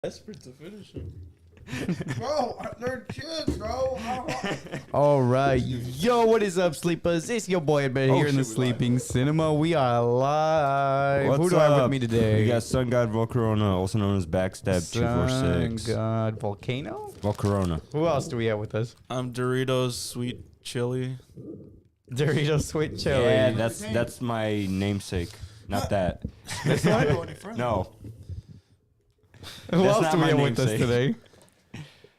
Desperate to finish him. Bro, they're kids, bro. All right, yo, what is up, sleepers? It's your boy Ed here in the Sleeping Cinema. We are live. What's Who do I have up? with me today? We got Sun God Volcarona, also known as Backstab Sun 246. God Volcano. Volcarona. Who else do we have with us? I'm Doritos Sweet Chili. Doritos Sweet Chili. Yeah, that's my namesake. Not that. This one? No. Who That's else not do we my have with us namesake. today?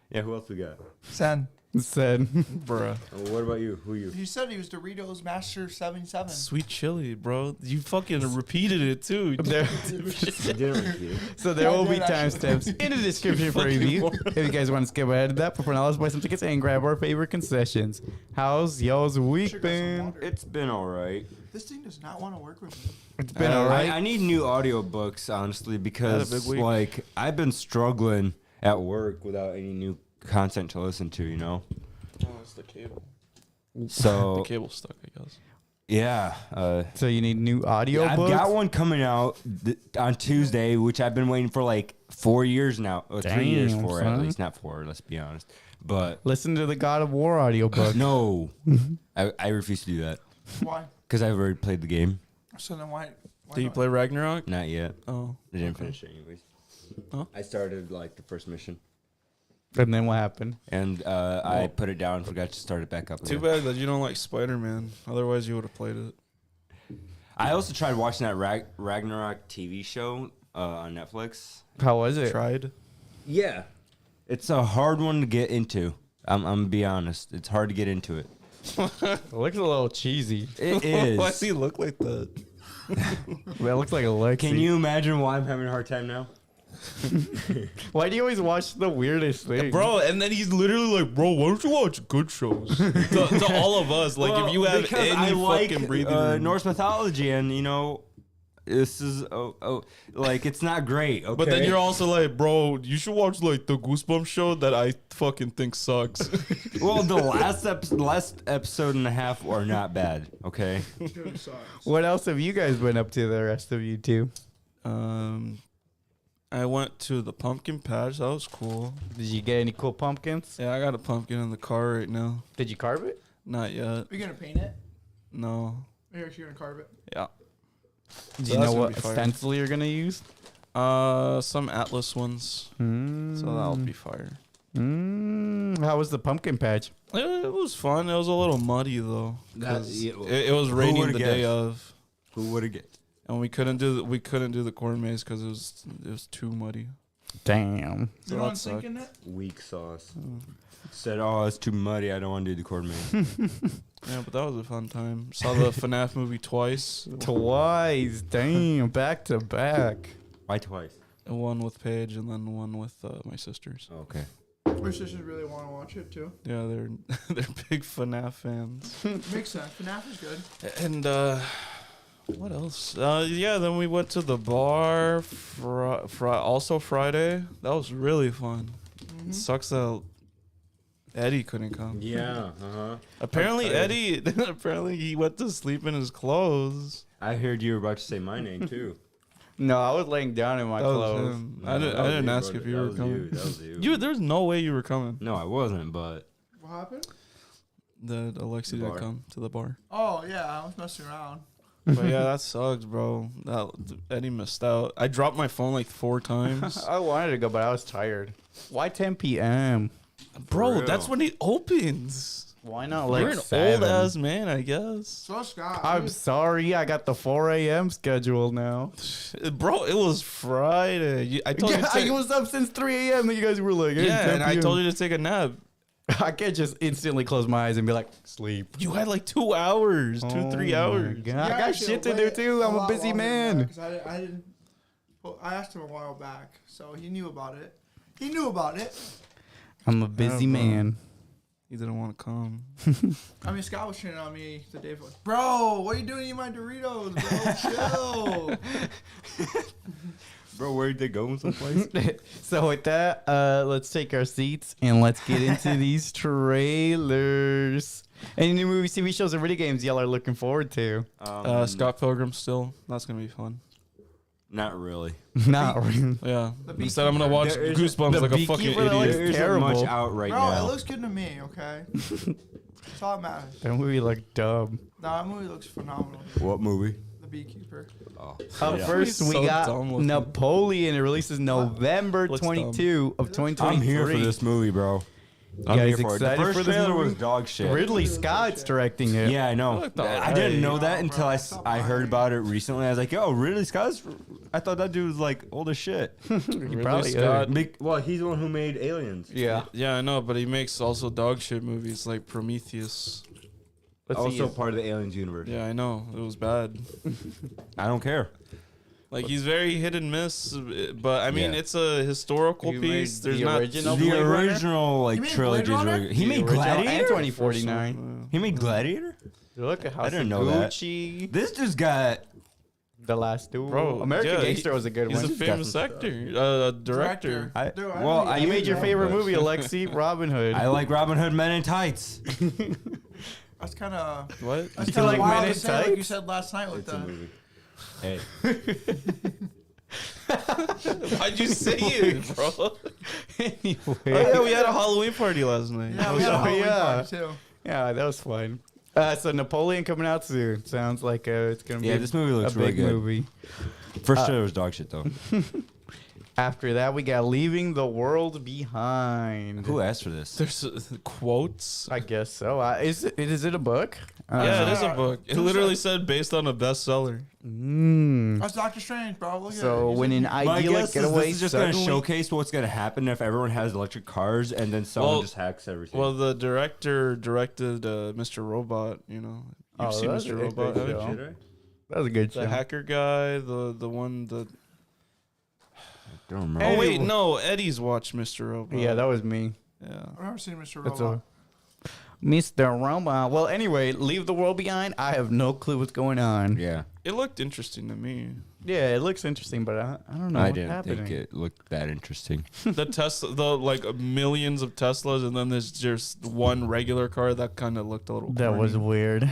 Yeah, who else we got? Sen. Said. Bruh. What about you? Who you? He said he was Doritos Master 77. Sweet Chili, bro. You fucking repeated it, too. There- I didn't repeat it. So there I will be did actually. timestamps in the description for review. If you guys want to skip ahead of that, for now, let's buy some tickets and grab our favorite concessions. How's y'all's week Should've got some been? water. It's been alright. This thing does not want to work with me. It's been alright. I need new audiobooks, honestly, because big week. like I've been struggling at work without any new content to listen to, you know? Oh, it's the cable. So The cable's stuck, I guess. yeah, So you need new audio I've books? got one coming out on Tuesday, which I've been waiting for like 4 years now. Or 3 years Damn, for it, son. at least. Not 4, let's be honest. But Listen to the God of War audiobook. no, I refuse to do that Why? because I've already played the game. So then why Did you not? play Ragnarok? Not yet. Oh. I didn't finish it anyways. Huh? I started like the first mission, And then what happened? and I put it down and forgot to start it back up. Too again. bad that you don't like Spider-Man. Otherwise, you would have played it. I also tried watching that Ragnarok TV show on Netflix. How was it? Tried. Yeah, it's a hard one to get into. I'm gonna be honest. It's hard to get into it. It looks a little cheesy. It is. Why does he look like that? Well, it looks like a Lexi. Can you imagine why I'm having a hard time now? Why do you always watch the weirdest thing? Bro, and then he's literally like, bro, why don't you watch good shows? to all of us. Like, if you have because any I like fucking breathing room. Norse mythology, and you know, this is like it's not great. Okay? But then you're also like, bro, you should watch like the Goosebumps show that I fucking think sucks. well, the last episode and a half are not bad. Okay, Dude, sucks. What else have you guys been up to, the rest of you two? I went to the pumpkin patch. That was cool. Did you get any cool pumpkins? Yeah, I got a pumpkin in the car right now. Did you carve it? Not yet. Are you going to paint it? No. Or are you going to carve it? Yeah. Do So you that's know gonna what be fire. stencil you're gonna use? Some Atlas ones. So that'll be fire. How was the pumpkin patch? It was fun. It was a little muddy though. 'Cause yeah, it was raining would've the day guessed? of, who would have get? and we couldn't do the corn maze because it was too muddy. Damn. So You know that I'm sucked. thinking that? Weak sauce. Said, oh, it's too muddy. I don't want to do the cord maze. Yeah, but that was a fun time. Saw the FNAF movie twice. Twice. Damn. Back to back. Why twice? One with Paige and then one with my sisters. Oh, okay. My sisters really want to watch it too. Yeah, they're big FNAF fans. Makes sense. FNAF is good. And what else? Yeah, then we went to the bar. Also Friday. That was really fun. Mm-hmm. Sucks that Eddie couldn't come. Yeah. Apparently Okay. Apparently he went to sleep in his clothes. I heard you were about to say my name too. No, I was laying down in my That was clothes. him. No, I that was didn't you, ask brother. if you That were was coming. That was you. There's no way you were coming. No, I wasn't, but What happened? That Alexi Bar. didn't come to the bar. Oh, yeah. I was messing around. But yeah, that sucks, bro. Eddie missed out. I dropped my phone like 4 times. I wanted to go, but I was tired. Why 10 p.m.? Bro, real. that's when it opens. Why not like You're an 7? old ass man, I guess. So, Scott. I'm sorry, I got the 4 a.m. schedule now. Bro, it was Friday. I told you to take, I was up since 3 a.m. and you guys were like, hey, yeah, 10 and I p.m. told you to take a nap. I can't just instantly close my eyes and be like, sleep. You had like 2 hours, 3 hours. God, I got shit to do too. I'm a busy man. I didn't. Well, I asked him a while back, so he knew about it. He knew about it. I'm a busy Yeah, bro. man. He didn't want to come. I mean, Scott was shitting on me the day before. Bro, what are you doing eating my Doritos, bro? Chill. bro, where'd they go someplace? So with that, let's take our seats and let's get into these trailers. Any new movies, TV shows, or video games y'all are looking forward to? Scott Pilgrim still. That's going to be fun. Not really. Not really. Yeah. The Instead, I'm gonna watch There is- Goosebumps the like a fucking Beekeeper that looks idiot. There isn't terrible. much out right Bro, now. it looks good to me, okay? That's all that matters. That movie looked dumb. Nah, that movie looks phenomenal. What movie? The Beekeeper. Oh. Up Yeah. first, we So got dumb looking. Napoleon. It releases November Looks 22 of 2023. I'm here for this movie, bro. You I'm guys here for it. The excited first for this trailer movie? was dog shit. Ridley Scott's directing it. Yeah, I know. looked I didn't know that alright. until I heard about it recently. I was like, yo, Ridley Scott's. I thought that dude was like old as shit. Ridley probably Scott. Well, he's the one who made Aliens. Yeah. Yeah, I know, but he makes also dog shit movies like Prometheus. Let's see Also his- part of the Aliens universe. Yeah, I know. It was bad. I don't care. Like he's very hit and miss, but I mean Yeah. it's a historical He piece. made There's the not original The Blade Runner? original like You mean trilogy Blade is Runner? really good. He The made original and Gladiator. 2049. He made Gladiator. Look at how I didn't know that. Gucci. This just got. The Last Duel. Bro, American yeah, Gangster was a good He's one. a famous actor, director. I, Dude, I well, know I You you made your know, favorite but- movie, Alexi, Robin Hood. I like Robin Hood Men in Tights. That's kind of What? that's You kind of like wild Men to in say, like you Tights? said last night with It's a the. movie. Hey. Why'd you say it, bro? Oh anyway. yeah, we had a Halloween party last night. Yeah, we had a Oh, Halloween yeah. party too. Yeah, that was fun. So Napoleon coming out soon. Sounds like it's gonna be Yeah, this movie looks a really big good. movie. First trailer was dog shit though. After that, we got Leaving the World Behind. Who asked for this? There's quotes. I guess so. Is it a book? Yeah, it is a Uh, book. It who literally said- said based on a bestseller. That's Doctor Strange, bro. Look So at it. when an My idyllic guess is getaway this is just going to suddenly showcase what's going to happen if everyone has electric cars and then someone Well- just hacks everything. Well, the director directed Mr. Robot. You know, you've Oh, seen that's a Mr. good Robot, show. haven't you? Did I? that was a good The show. hacker guy, the one that. I don't remember. Oh wait, Anyway. no, Eddie's watched Mr. Robot. Yeah, that was me. Yeah. I've never seen Mr. That's Robot. Mr. Robot. Well, anyway, Leave the World Behind. I have no clue what's going on. Yeah, It looked interesting to me. Yeah, it looks interesting, but I don't know I what's didn't happening. think it looked that interesting. The Tesla, the like millions of Teslas, and then there's just one regular car that kind of looked a little. That was corny. weird.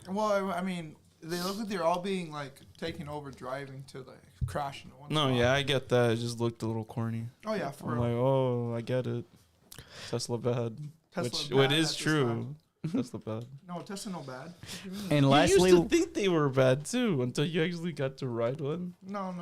Well, I mean, they look like they're all being like taken over driving to like crash into one. No, spot. yeah, I get that. It just looked a little corny. Oh yeah, for I'm real. like, oh, I get it. Tesla bad. Tesla Which bad it is at this true. Tesla bad. No, Tesla no bad. What do you mean? And You lastly, used to think they were bad too until you actually got to ride one. No.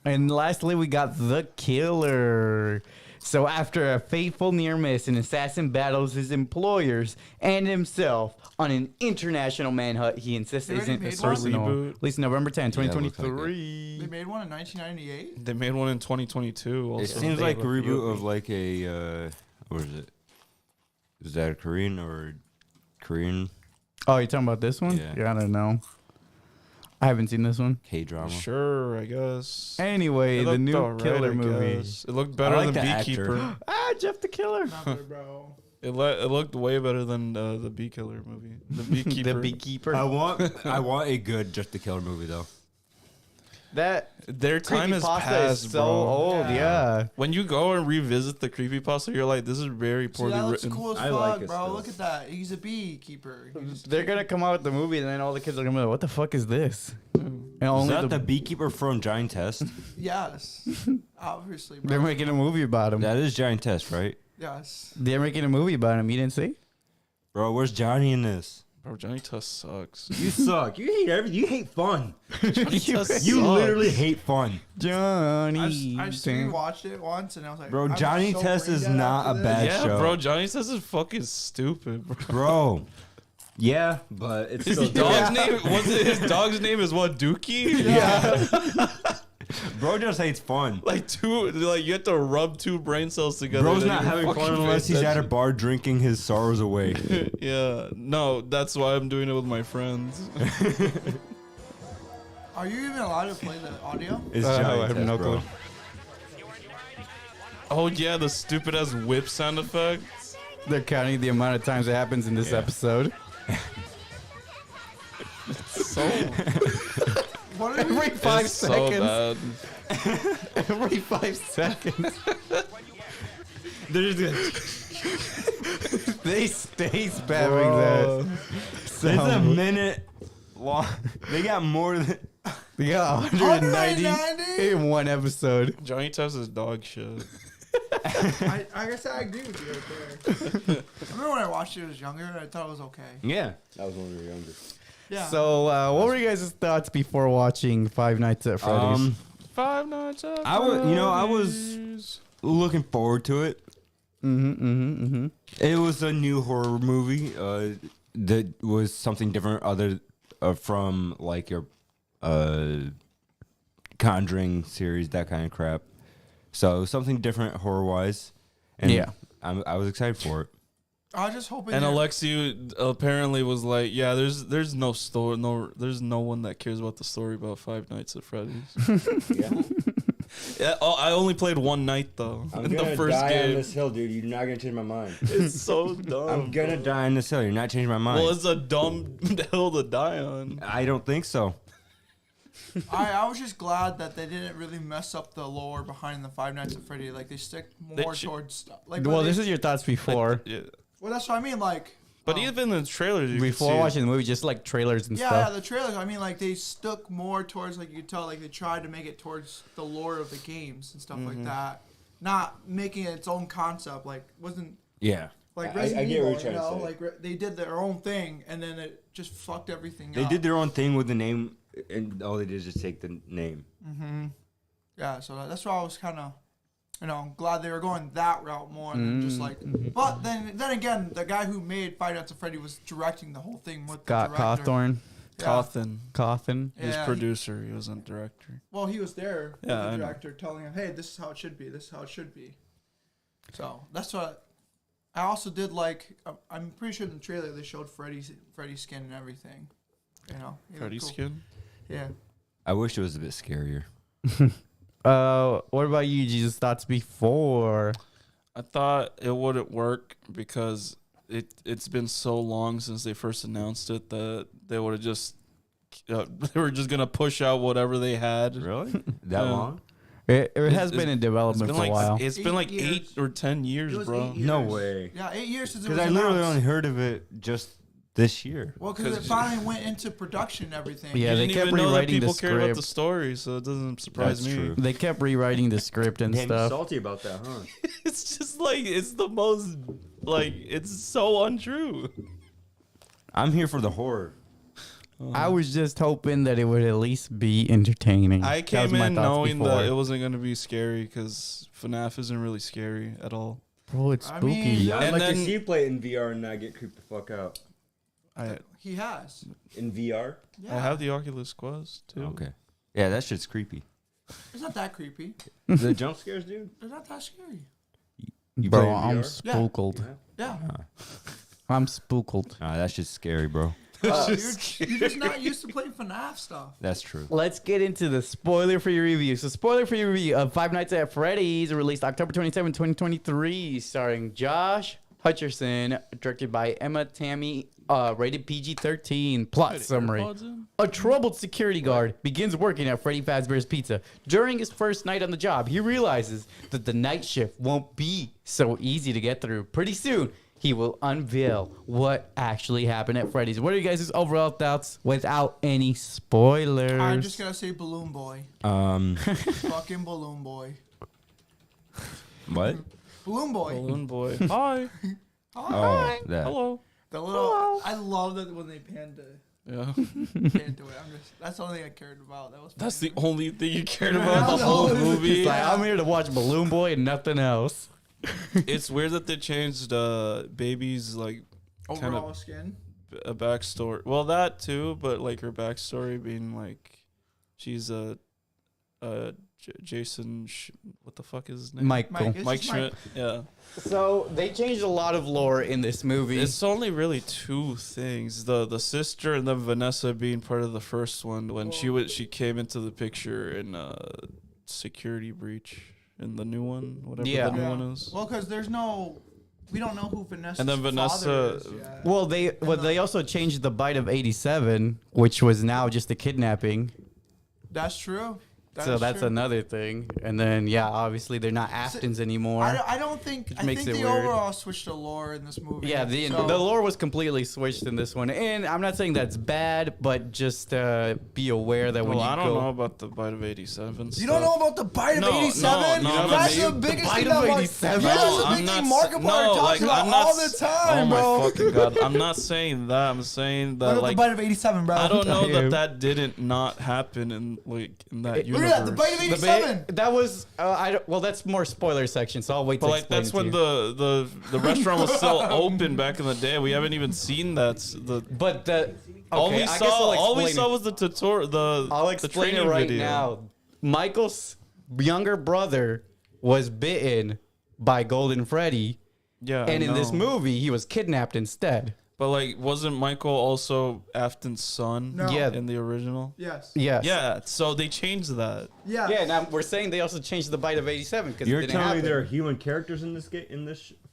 we got The Killer. So after a fateful near miss, an assassin battles his employers and himself on an international manhunt he insists They already isn't made one? personal. Reboot. Released November 10, Yeah, it looks like it. 2023. They made one in 1998. They made one in 2022. Also. It seems They like a have reboot of like a what is it? Is that a Korean or Korean Oh, you talking about this one? Yeah. I don't know. I haven't seen this one. K drama? Sure, I guess. Anyway, It the looked new alright, Killer I movie. guess. It looked better I like than the actor. Beekeeper. Ah, Jeff the Killer. Not good, bro. It looked way better than the Bee Killer movie. The Beekeeper. The Beekeeper. I want a good Just to Killer movie though. That Their time has creepypasta passed, is so bro. old. Yeah. Yeah. When you go and revisit the creepypasta, you're like, this is very See, poorly that looks written. cool as I fuck, like it bro. still. Look at that. He's a beekeeper. He's They're gonna come out with the movie, and then all the kids are gonna be like, "What the fuck is this?" And Is only that the beekeeper from Giant Test? Yes, obviously, bro. they're making a movie about him. That is Giant Test, right? Yes. They're making a movie about him. You didn't see? Bro, where's Johnny in this? Bro, Johnny Test sucks. You suck. You hate everything. You hate fun. Johnny Test You sucks. literally hate fun. Johnny. I watched it once, and I was like, Bro, I'm Johnny so Test brain is dead not after a this. bad Yeah, show. bro, Johnny Test is fucking stupid, bro. Bro. Yeah, but it's His still dog's name was it his dog's name is what, Dookie? Yeah. Bro just hates fun. Like you have to rub two brain cells together. Bro's then not you having fucking fun pay unless he's at a attention. bar drinking his sorrows away. Yeah, no, that's why I'm doing it with my friends. Are you even allowed to play the audio? It's I Giant have Test, no bro. clue. Oh yeah, the stupid ass whip sound effects. They're counting the amount of times it happens in this Yeah. episode. So What are you? Every 5 it's so seconds. bad. Every 5 seconds. They're just They stay spamming Bro. that. It's a minute long. They got more than Yeah, 190 190? in one episode. Johnny Test is dog shit. I guess I agree with you right there. I remember when I watched it when I was younger, I thought it was okay. Yeah, that was when we were younger. Yeah. So, what were you guys' thoughts before watching Five Nights at Freddy's? Five Nights at I was Freddy's. looking forward to it. It was a new horror movie. That was something different, other from like your Conjuring series, that kind of crap. So something different horror wise, and Yeah. I was excited for it. I was just hoping. And that- Alexi apparently was like, "Yeah, there's no story, there's no one that cares about the story about Five Nights at Freddy's." Yeah. Yeah, I only played one night though in the first game. hill, dude. You're not gonna change my mind. It's so dumb. I'm gonna die on this hill. You're not changing my mind. Well, it's a dumb hill to die on. I don't think so. I was just glad that they didn't really mess up the lore behind the Five Nights at Freddy. Like they stick more towards stuff. Like Well, when this they- is your thoughts before. Yeah. well, that's what I mean. Like, But even in the trailers, you Before could see watching the movie, just like trailers and yeah, stuff. the trailers. I mean, like they stuck more towards like you could tell, like they tried to make it towards the lore of the games and stuff like that, not making it its own concept. Like wasn't Yeah. like I Resident get what Evil, you're trying to say. like they did their own thing and then it just fucked everything They up. did their own thing with the name, and all they did is just take the name. Yeah, so that's why I was kind of, glad they were going that route more than just like. But then again, the guy who made Five Nights at Freddy was directing the whole thing with Scott the director. Cawthorn. Yeah. Cawthon. he was Yeah, producer. He wasn't director. Well, he was there with Yeah, I the know. director telling him, "Hey, this is how it should be. This is how it should be." So that's what I also did. Like, I'm pretty sure in the trailer they showed Freddy's skin and everything. He looked Freddy's cool. skin. Yeah. I wish it was a bit scarier. What about you, Jesus? Thoughts before? I thought it wouldn't work because it's been so long since they first announced it that they would have just they were just gonna push out whatever they had. Really? That Yeah. long? It has It's- been in It's development been for like a while. it's been like 8 8 years. or 10 years, It was bro. 8 years. No way. Yeah, 8 years since it was Because I literally announced. only heard of it just this year. Well, because it 'Cause- finally went into production and everything. Yeah, You they didn't kept even know that rewriting the people cared about the script. story, so it doesn't surprise That's me. true. They kept rewriting the script and Damn, you're stuff. salty about that, huh? It's just like it's the most like it's so untrue. I'm here for the horror. I was just hoping that it would at least be entertaining. I That was came my in thoughts knowing before. that it wasn't gonna be scary because FNAF isn't really scary at all. Bro, it's I spooky. mean- Yeah, I'd And like then- to see you play it in VR and not get creeped the fuck out. He has. In VR? Yeah. I have the Oculus Quest too. Okay. Yeah, that shit's creepy. It's not that creepy. The jump scares, dude? It's not that scary. You Bro, play in I'm VR? spooked. Yeah. I'm spooked. Nah, that shit's scary, bro. You're just not used to playing FNAF stuff. That's true. Let's get into the spoiler-free review. So, spoiler-free review of Five Nights at Freddy's, released October 27, 2023, starring Josh Hutcherson, directed by Emma Tammy, rated PG-13. Plot summary. AirPods in? A troubled security guard begins working at Freddy Fazbear's Pizza. During his first night on the job, he realizes that the night shift won't be so easy to get through. Pretty soon, he will unveil what actually happened at Freddy's. What are you guys' overall thoughts without any spoilers? I'm just gonna say Balloon Boy. Fucking Balloon Boy. What? Balloon Boy. Balloon Boy. Hi. Oh, that. Hello. The little. I love that when they panned to Yeah. it. That's the only thing I cared about. That was. That's the funny. only thing you cared about the whole movie. It's like, I'm here to watch Balloon Boy and nothing else. It's weird that they changed Baby's like overall skin. a backstory. Well, that too, but like her backstory being like she's Jason. What the fuck is his name? Michael. Mike, it's Mike just Schmidt. Yeah. So they changed a lot of lore in this movie. It's only really two things: the sister and then Vanessa being part of the first one when she came into the picture in Security Breach in the new one, whatever Yeah. the new one is. Well, because we don't know who Vanessa. And then Vanessa- Well, they also changed the bite of 87, which was now just a kidnapping. That's true. So is that's true. another thing. And then yeah, obviously they're not Aftons anymore. I don't think. I makes think it the weird. overall switch to lore in this movie. Yeah, the lore was completely switched in this one, and I'm not saying that's bad, but just be aware that when Well, you I don't go, know about the Bite of 87. You don't know about the Bite of No, 87? no, no, That's no, the biggest Bite thing of that Mark, 87? Yeah, that's No, the I'm big not thing s- Markiplier no, talks like, about I'm not all the s- time, Oh bro. my fucking god! I'm not saying that. I'm saying Look that at like the Bite of 87, bro. I don't know Yeah. that didn't not happen in that Look universe. at that, the Bite of the 87. that was well, that's more spoiler section, so I'll wait. But to like explain that's it to when you. the restaurant was still open back in the day. We haven't even seen that. But the All okay, we I guess saw, I'll all we explain saw it. was the tutorial. I'll The explain it training right video. now. Michael's younger brother was bitten by Golden Freddy, Yeah, I and in this know. movie, he was kidnapped instead. But like, wasn't Michael also Afton's son? No. Yeah. in the original. Yes. Yes. Yeah, so they changed that. Yeah. Yeah. Now we're saying they also changed the Bite of 87 because it You're didn't telling me happen. there are human characters in this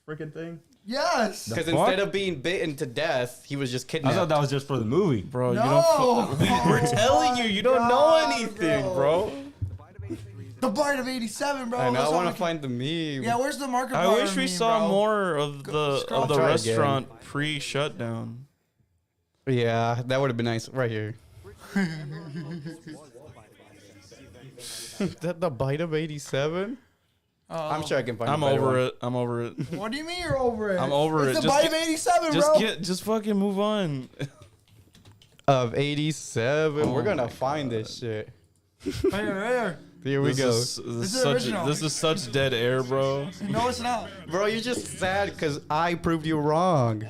freaking thing? Yes. Because fuck? instead of being bitten to death, he was just I kidnapped. thought that was just for the movie. Bro, No. you don't. We're Oh telling you, my you don't know God, anything, bro. bro. The Bite of 87, bro. I know. That's I all want we to can- find the meme. Yeah, where's the Markiplier I wish we meme, saw bro? more of the scroll of the Try again. restaurant pre-shutdown. Yeah, that would have been nice. Right here. That the Bite of 87? Oh. I'm sure I can find. I'm a better over one. it. I'm over it. What do you mean you're over it? I'm over it's it. the Just Bite get- of 87, bro. Just fucking move on. Of 87. We're Oh gonna my find this shit. Right here, right here. Here we This go. is- This is such original. this is such dead air, bro. No, it's not. Bro, you're just sad because I proved you wrong.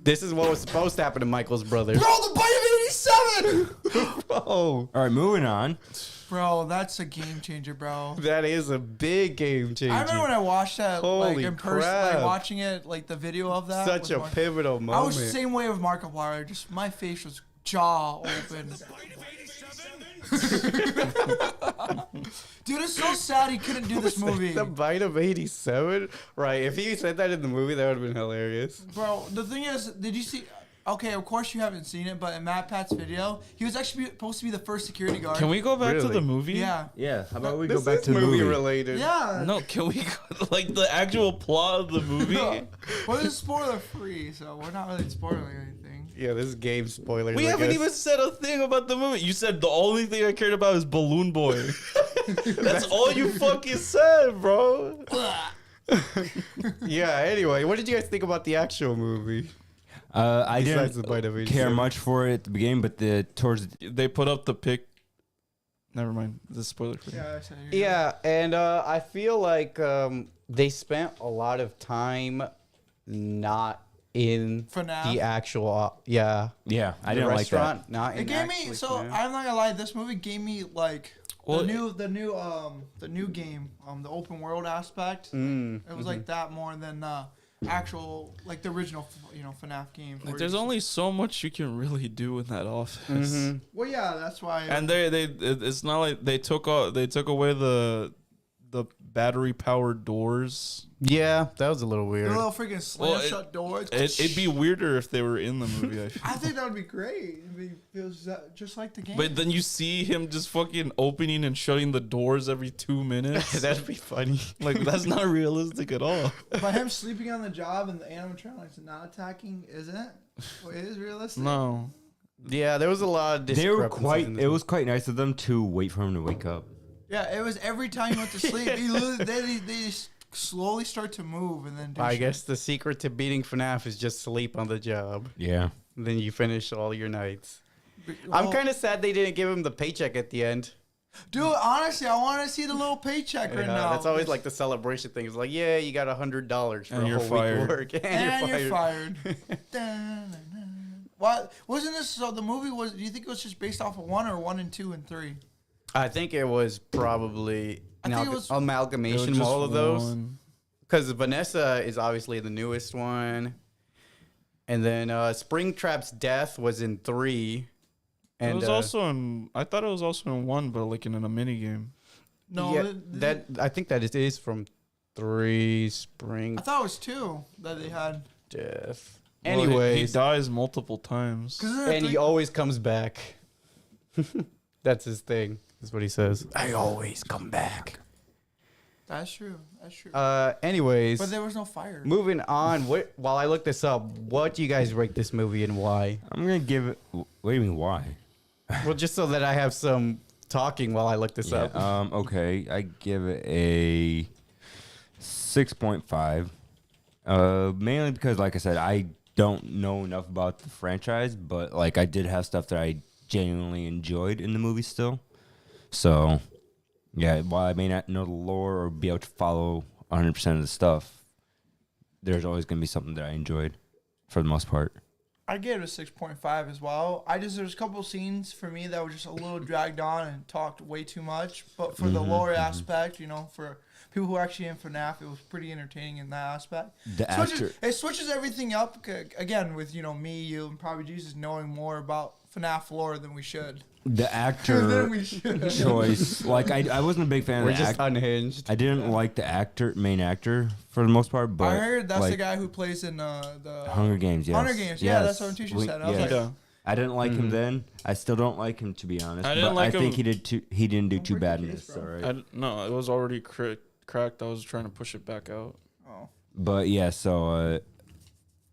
This is what was supposed to happen to Michael's brother. Bro, the Bite of 87! Bro, All right, moving on. Bro, that's a game changer, bro. that is a big game changer. I remember when I watched that, like Holy in person, crap. like watching it, like the video of that. Such with a Mark- pivotal I moment. was the same way with Markiplier. Just my face was jaw open. Dude, it's so sad he couldn't do this movie. The Bite of 87? Right, if he said that in the movie, that would have been hilarious. Bro, the thing is, did you see? Okay, of course you haven't seen it, but in Matt Pat's video, he was actually supposed to be the first security guard. Can we go back to Really? the movie? Yeah. Yeah, how about we This go back is to the movie movie? related. Yeah. No, can we go, like the actual plot of the movie? Well, this is spoiler free, so we're not really spoiling anything. Yeah, this is game spoilers. We I haven't guess. even said a thing about the movie. You said the only thing I cared about is Balloon Boy. That's all you fucking said, bro. Yeah, anyway, what did you guys think about the actual movie? I Besides the Bite didn't of care 87. much for it at the beginning, but towards They put up the pic. Never mind. This is spoiler free. Yeah, I said you're Yeah, and I feel like they spent a lot of time not in FNAF? the actual, yeah, yeah, I the didn't like that. restaurant, not in It gave me actually so FNAF. I'm not gonna lie. This movie gave me like Well, the new game, the open world aspect. It was like that more than actual like the original FNAF game. Like, there's only so much you can really do in that office. Mhm. Well, yeah, that's why. And it's not like they took away the battery powered doors. Yeah, that was a little the weird. little freaking slam Well, shut doors. It'd be weirder if they were in the movie. I feel. I think that would be great. It was just like the game. But then you see him just fucking opening and shutting the doors every 2 minutes. That'd be funny. Like that's not realistic at all. But him sleeping on the job and the animatronics not attacking isn't. Well, it is realistic. No. Yeah, there was a lot of They were discrepancies in this it was quite nice of them to wait for him to wake up. Yeah, it was every time he went to sleep. He literally, they just slowly start to move and then do I shit. guess the secret to beating FNAF is just sleep on the job. Yeah. Then you finish all your nights. Well, I'm kind of sad they didn't give him the paycheck at the end. Dude, honestly, I want to see the little paycheck right now. That's always like the celebration thing. It's like, yeah, you got $100 for And a you're whole fired. week work, And you're fired. What wasn't this? So the movie was. Do you think it was just based off of 1 or 1 and 2 and 3? I think it was probably I an think it was- amalgamation of just all of those. one. Because Vanessa is obviously the newest one. And then Springtrap's death was in 3. And it was also in. I thought it was also in 1, but like in a mini game. No, yeah, that I think that it is from 3 Spring I thought it was 2 that they had. Death. Well, Anyways, he dies multiple times. and he always comes back. That's his thing. That's what he says. I always come back. That's true. That's true. Anyways, But there was no fire. moving on. While I look this up, what do you guys rate this movie and why? I'm gonna give it. What do you mean? Why? Well, just so that I have some talking while I look this up. Okay, I give it a 6.5. Mainly because, like I said, I don't know enough about the franchise, but like I did have stuff that I genuinely enjoyed in the movie still. So, yeah, while I may not know the lore or be able to follow 100% of the stuff, there's always gonna be something that I enjoyed, for the most part. I gave it a 6.5 as well. There's a couple scenes for me that were just a little dragged on and talked way too much. But for the lore aspect, you know, for people who are actually in FNAF, it was pretty entertaining in that aspect. It switches everything up again with, you know, me, you, and probably Jesus knowing more about FNAF lore than we should. The actor choice, like I wasn't a big fan We're of the just unhinged. I didn't like the main actor for the most part, but I heard that's like, the guy who plays in the Hunger Games. Yes. Hunger Games. Yeah, that's what Tisha said. I was like, Yeah. I didn't like him then. I still don't like him, to be honest. I didn't but like I think him- he didn't do too break bad the in case, this. bro. All right. No, it was already cracked. I was trying to push it back out. oh. But yeah, so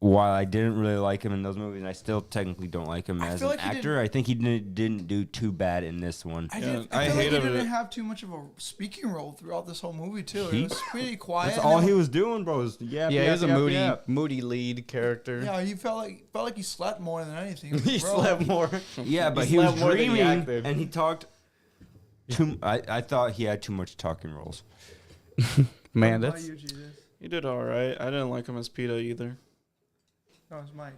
while I didn't really like him in those movies, and I still technically don't like him I as feel an like he actor, I think he didn't do too bad in this one. I Yeah, feel I like he hated didn't it. have too much of a speaking role throughout this whole movie too. He- It was pretty quiet. That's and all then he was doing, bro. Was Yeah, he was a moody lead character. Yeah, he felt like he slept more than anything. It was He bro. slept more. Yeah, but He he was slept more than he dreaming, acted. and he talked. I thought he had too much talking roles. Man, What about that's you, Jesus? He did all right. I didn't like him as PETA either. That was Mike.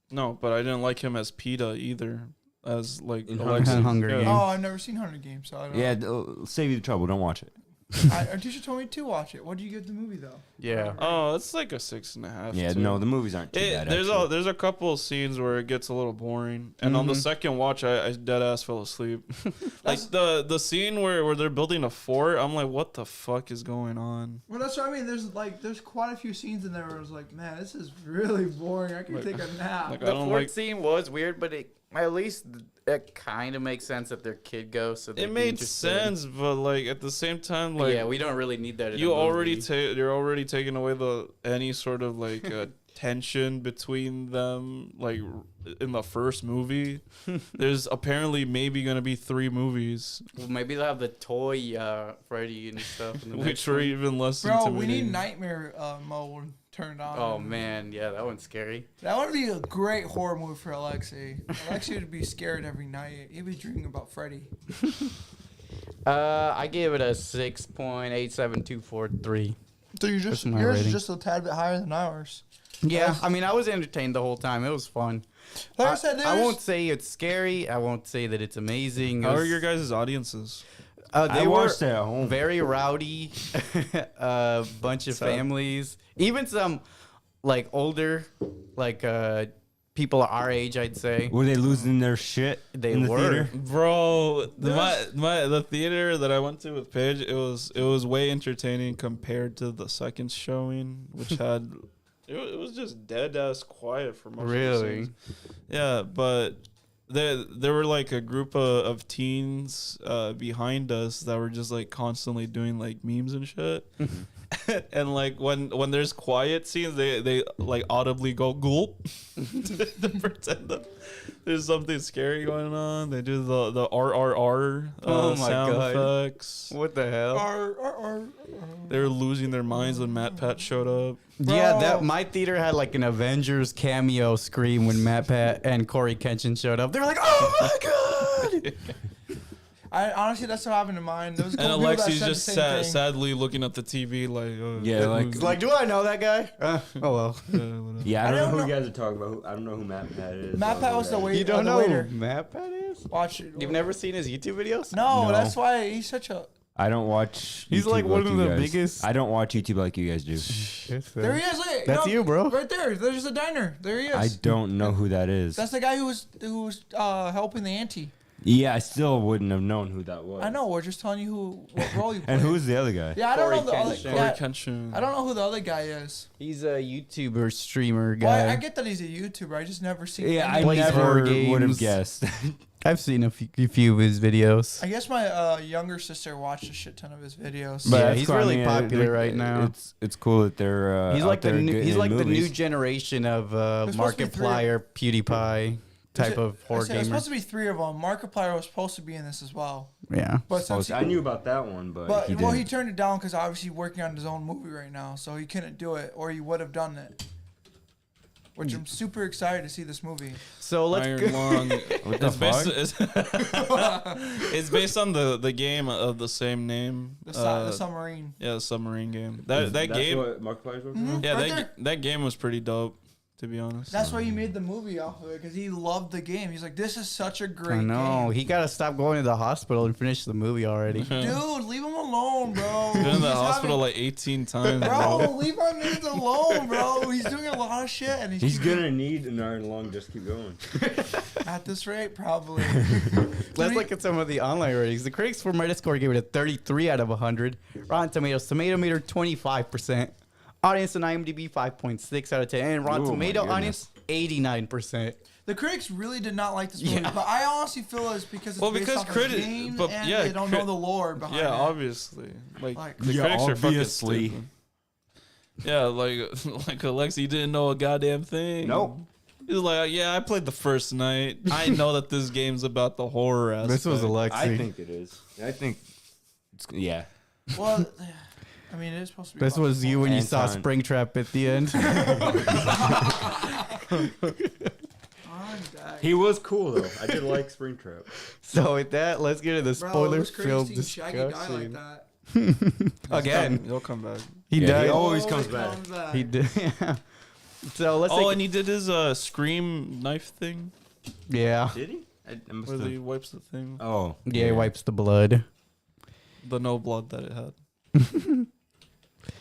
No, but I didn't like him as PETA either. As like In Alexis. Hunger Games. Oh, I've never seen Hunger Games, so I don't Yeah, know. save you the trouble. Don't watch it. Tisha told me to watch it. What do you give the movie though? yeah. Oh, it's like a 6.5. Yeah, too. no, the movies aren't too bad. actually. There's a couple of scenes where it gets a little boring, and on the Mhm. second watch, I dead ass fell asleep. Like the scene where they're building a fort, I'm like, what the fuck is going on? Well, that's what I mean. There's quite a few scenes in there where I was like, man, this is really boring. I could Like- take a nap. like, The I don't fourth like- scene was weird, but at least it kind of makes sense that they're kid ghosts. So they'd It be made interested. sense, but like at the same time, like yeah, we don't really need that. In you a already movie. you're already taking away any sort of like tension between them, like in the first movie. There's apparently maybe gonna be 3 movies, Well, maybe they'll have the toy Freddy and stuff. In the which next were one. even less. Bro, we intimidating. need nightmare mode turned on. Oh man, yeah, that one's scary. That would be a great horror movie for Alexei. Alexei would be scared every night. He'd be dreaming about Freddy. I gave it a 6.87243. So That's my yours rating. is just a tad bit higher than ours. Yeah, I mean, I was entertained the whole time. It was fun. Like I said, I won't say it's scary. I won't say that it's amazing. How are your guys' audiences? They I were watched it at home. very rowdy. Bunch of Sad. families, even some like older, like people our age, I'd say. Were they losing their shit They in the were. theater? Bro, the theater that I went to with Paige, it was way entertaining compared to the second showing, which had it was just dead ass quiet for most of the Really? scenes. Yeah, but there were like a group of teens behind us that were just like constantly doing like memes and shit. And like when there's quiet scenes, they like audibly go gulp to pretend that there's something scary going on. They do the RRR Oh my sound God. effects. What the hell? They were losing their minds when Matt Pat showed up. Yeah, Bro. that my theater had like an Avengers cameo scream when Matt Pat and Corey Kenshin showed up. They were like, "Oh my god!" I honestly, that's what happened to mine. There was a And couple people that Alexi's said the just same thing. sadly looking at the TV like, Yeah, that like- movie- It's like, do I know that guy? Oh well. whatever. Yeah, I I don't know don't who you know. guys are talking about. I don't know who Matt Pat is. Matt Pat was the You don't know waiter. who Matt Pat is? Watch it. You've never seen his YouTube videos? No, No. that's why he's such a. I don't watch. He's YouTube like one of you the guys. biggest- I don't watch YouTube like you guys do. There he is. Look, That's you, bro. Right there. There's a diner. There he is. I don't know who that is. That's the guy who was helping the auntie. Yeah, I still wouldn't have known who that was. I know. We're just telling you what role you played. And who's the other guy? Yeah, I don't know the Corey other. Kenshin. Corey Yeah, Kenshin. I don't know who the other guy is. He's a YouTuber streamer guy. Well, I get that he's a YouTuber. I just never seen. Yeah, any I Plays never horror would have games. guessed. I've seen a few of his videos. I guess my younger sister watched a shit ton of his videos. But- Yeah, it's he's cool. I really mean, popular they're- right now. It's cool that they're. He's out like the there new, getting he's in like the new movies. generation of supposed to be three. Markiplier, PewDiePie type of horror There's gamer. supposed to be 3 of them. Markiplier was supposed to be in this as well, Yeah. but Oh, since I knew about that one, but he he didn't. turned it down because obviously working on his own movie right now, so he couldn't do it, or he would have done it. Which I'm super excited to see this movie. So let's Iron go. Lung. What the It's based, fuck? it's based on the game of the same name. The submarine. Yeah, the submarine game. That game. What Markiplier's working Mhm. on? Yeah, Right that game was pretty dope, to be honest. That's why he made the movie off of it, because he loved the game. He's like, this is such a great I know. game. He got to stop going to the hospital and finish the movie already. Dude, leave him alone, bro. Been in the He's hospital having- like 18 times. Bro, leave our man alone, bro. He's doing a lot of shit, and He's gonna need an iron lung. Just keep going. at this rate, probably. Let's look at some of the online ratings. The critics for Metascore gave it a 33 out of 100. Rotten Tomatoes, Tomato Meter, 25%. Audience on IMDb, 5.6 out of 10. And Rotten Oh, my Tomato goodness. audience, 89%. The critics really did not like this movie, Yeah. but I honestly feel it's because it's Well, based because off criti- a game, but and yeah, they don't know the lore behind Yeah, it. obviously. Like the Yeah, critics are fucking obviously. stupid. Yeah, like Alexi didn't know a goddamn thing. Nope. He's like, yeah, I played the first night. I know that this game's about the horror aspect. This was Alexi. I think it is. I think. Yeah. Well, I mean, it is supposed to be. This about was the you lore. when you saw Anton. Springtrap at the end. I'm dying. He was cool though. I did like Springtrap. So with that, let's get into the Bro, it spoiler was crazy filled seeing Shaggy die like discussion. that. Again, He'll come back. he Yeah, died. he always Oh, comes it back. comes back. He did. Yeah. So let's Oh, take. and he did his scream knife thing Yeah. Did he? I must where have. he wipes the thing. Oh. Yeah, he wipes the blood. The no blood that it had.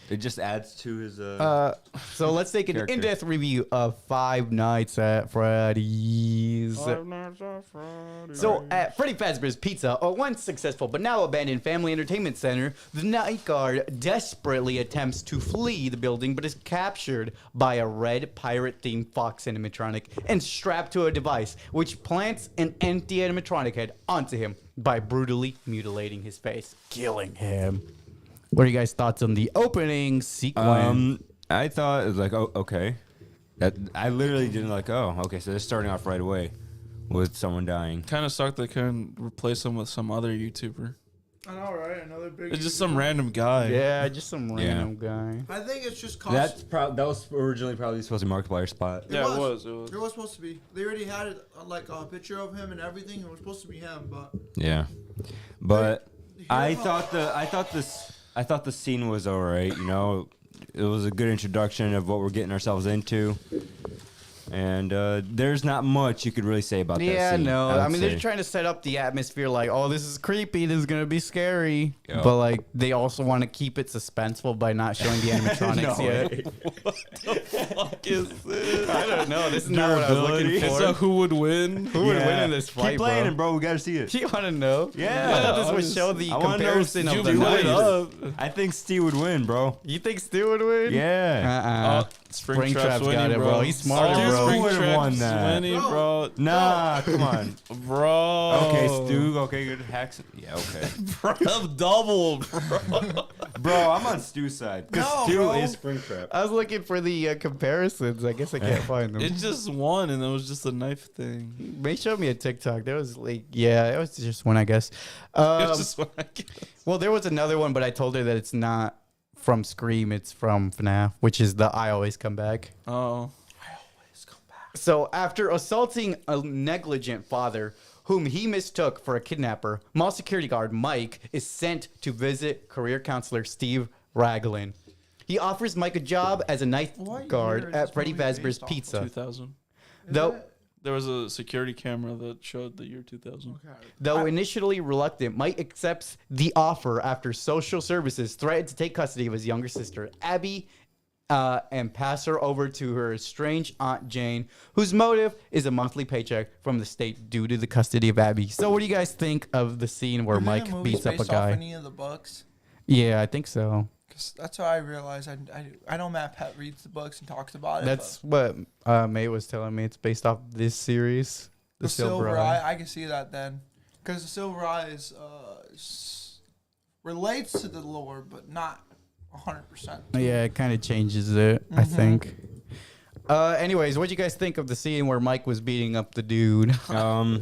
It just adds to his. So let's take an Character. in-depth review of Five Nights at Freddy's. So at Freddy Fazbear's Pizza, a once successful but now abandoned family entertainment center, the night guard desperately attempts to flee the building but is captured by a red pirate-themed fox animatronic and strapped to a device which plants an empty animatronic head onto him by brutally mutilating his face, killing him. What are you guys' thoughts on the opening sequence? I thought it was like, oh, okay. That I literally didn't like. Oh, okay. So they're starting off right away with someone dying. Kind of sucked they couldn't replace him with some other YouTuber. I know, right? Another big. It's just some random guy. Yeah, just some random guy. I think it's just cost. That was originally probably supposed to be Markiplier's spot. Yeah, It it was. was. It was supposed to be. They already had it, like a picture of him and everything. It was supposed to be him, but Yeah, but I Here- thought the scene was all right. You know, it was a good introduction of what we're getting ourselves into. And there's not much you could really say about that Yeah, scene. no. would I mean, they're say. trying to set up the atmosphere like, oh, this is creepy. This is going to be scary. Yeah. But, like, they also want to keep it suspenseful by not showing the animatronics No yet. way. Fuck is this? I don't know. This is not what I was looking Durability. It's for. a who would win. Who would win in this fight, Keep playing bro? it, bro. We gotta see it. You want to know? Yeah. I thought this I would just- show the I wanna know comparison You of the blew it knives. up. I think Steve would win, bro. You think Stu would win? Yeah. Uh-uh. Springtrap's Springtrap's got winning, it, bro. bro. He's smarter, Oh, bro. Stu would've won Springtrap's that. winning, bro. Nah, come on. Bro. Okay, Stu. Okay, good. Hacks. Yeah, okay. Bro, double, bro. Bro, I'm on Stu's side. Because No, Stu bro. is Springtrap. I was looking for the comparisons. I guess I can't find them. It just won, and it was just a knife thing. They showed me a TikTok. There was like, yeah, it was just one, I guess. It was just one, I guess. Well, there was another one, but I told her that it's not from Scream. It's from FNAF, which is the I Always Come Back. Oh. So after assaulting a negligent father whom he mistook for a kidnapper, mall security guard Mike is sent to visit career counselor Steve Raglan. He offers Mike a job as a night What year guard is at this Freddy movie Fazbear's based off of? Pizza. 2000. Though, There was a security camera that showed the year 2000. though initially reluctant, Mike accepts the offer after social services threatened to take custody of his younger sister, Abby, and pass her over to her estranged Aunt Jane, whose motive is a monthly paycheck from the state due to the custody of Abby. So, what do you guys think of the scene where You think Mike the movie's beats up a based off guy? any of the books? Yeah, I think so. Because that's what I realized. I know Matt Pett reads the books and talks about it. That's but what May was telling me. It's based off this series, the Silver Eye. I can see that then. Because the Silver Eye is, relates to the lore, but not 100%. Yeah, it kind of changes it, I Mm-hmm. think. Anyways, what do you guys think of the scene where Mike was beating up the dude? I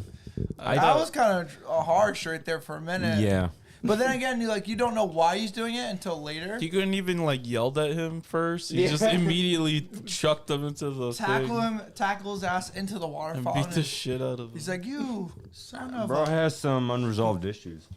That thought, was kind of harsh right there for a minute. yeah. But then again, you don't know why he's doing it until later. He couldn't even like yelled at him first. He Yeah. just immediately chucked him into the Tackle his ass into the and waterfall. beat and the shit out of him. he's like, "You son of Bro a." has some unresolved issues.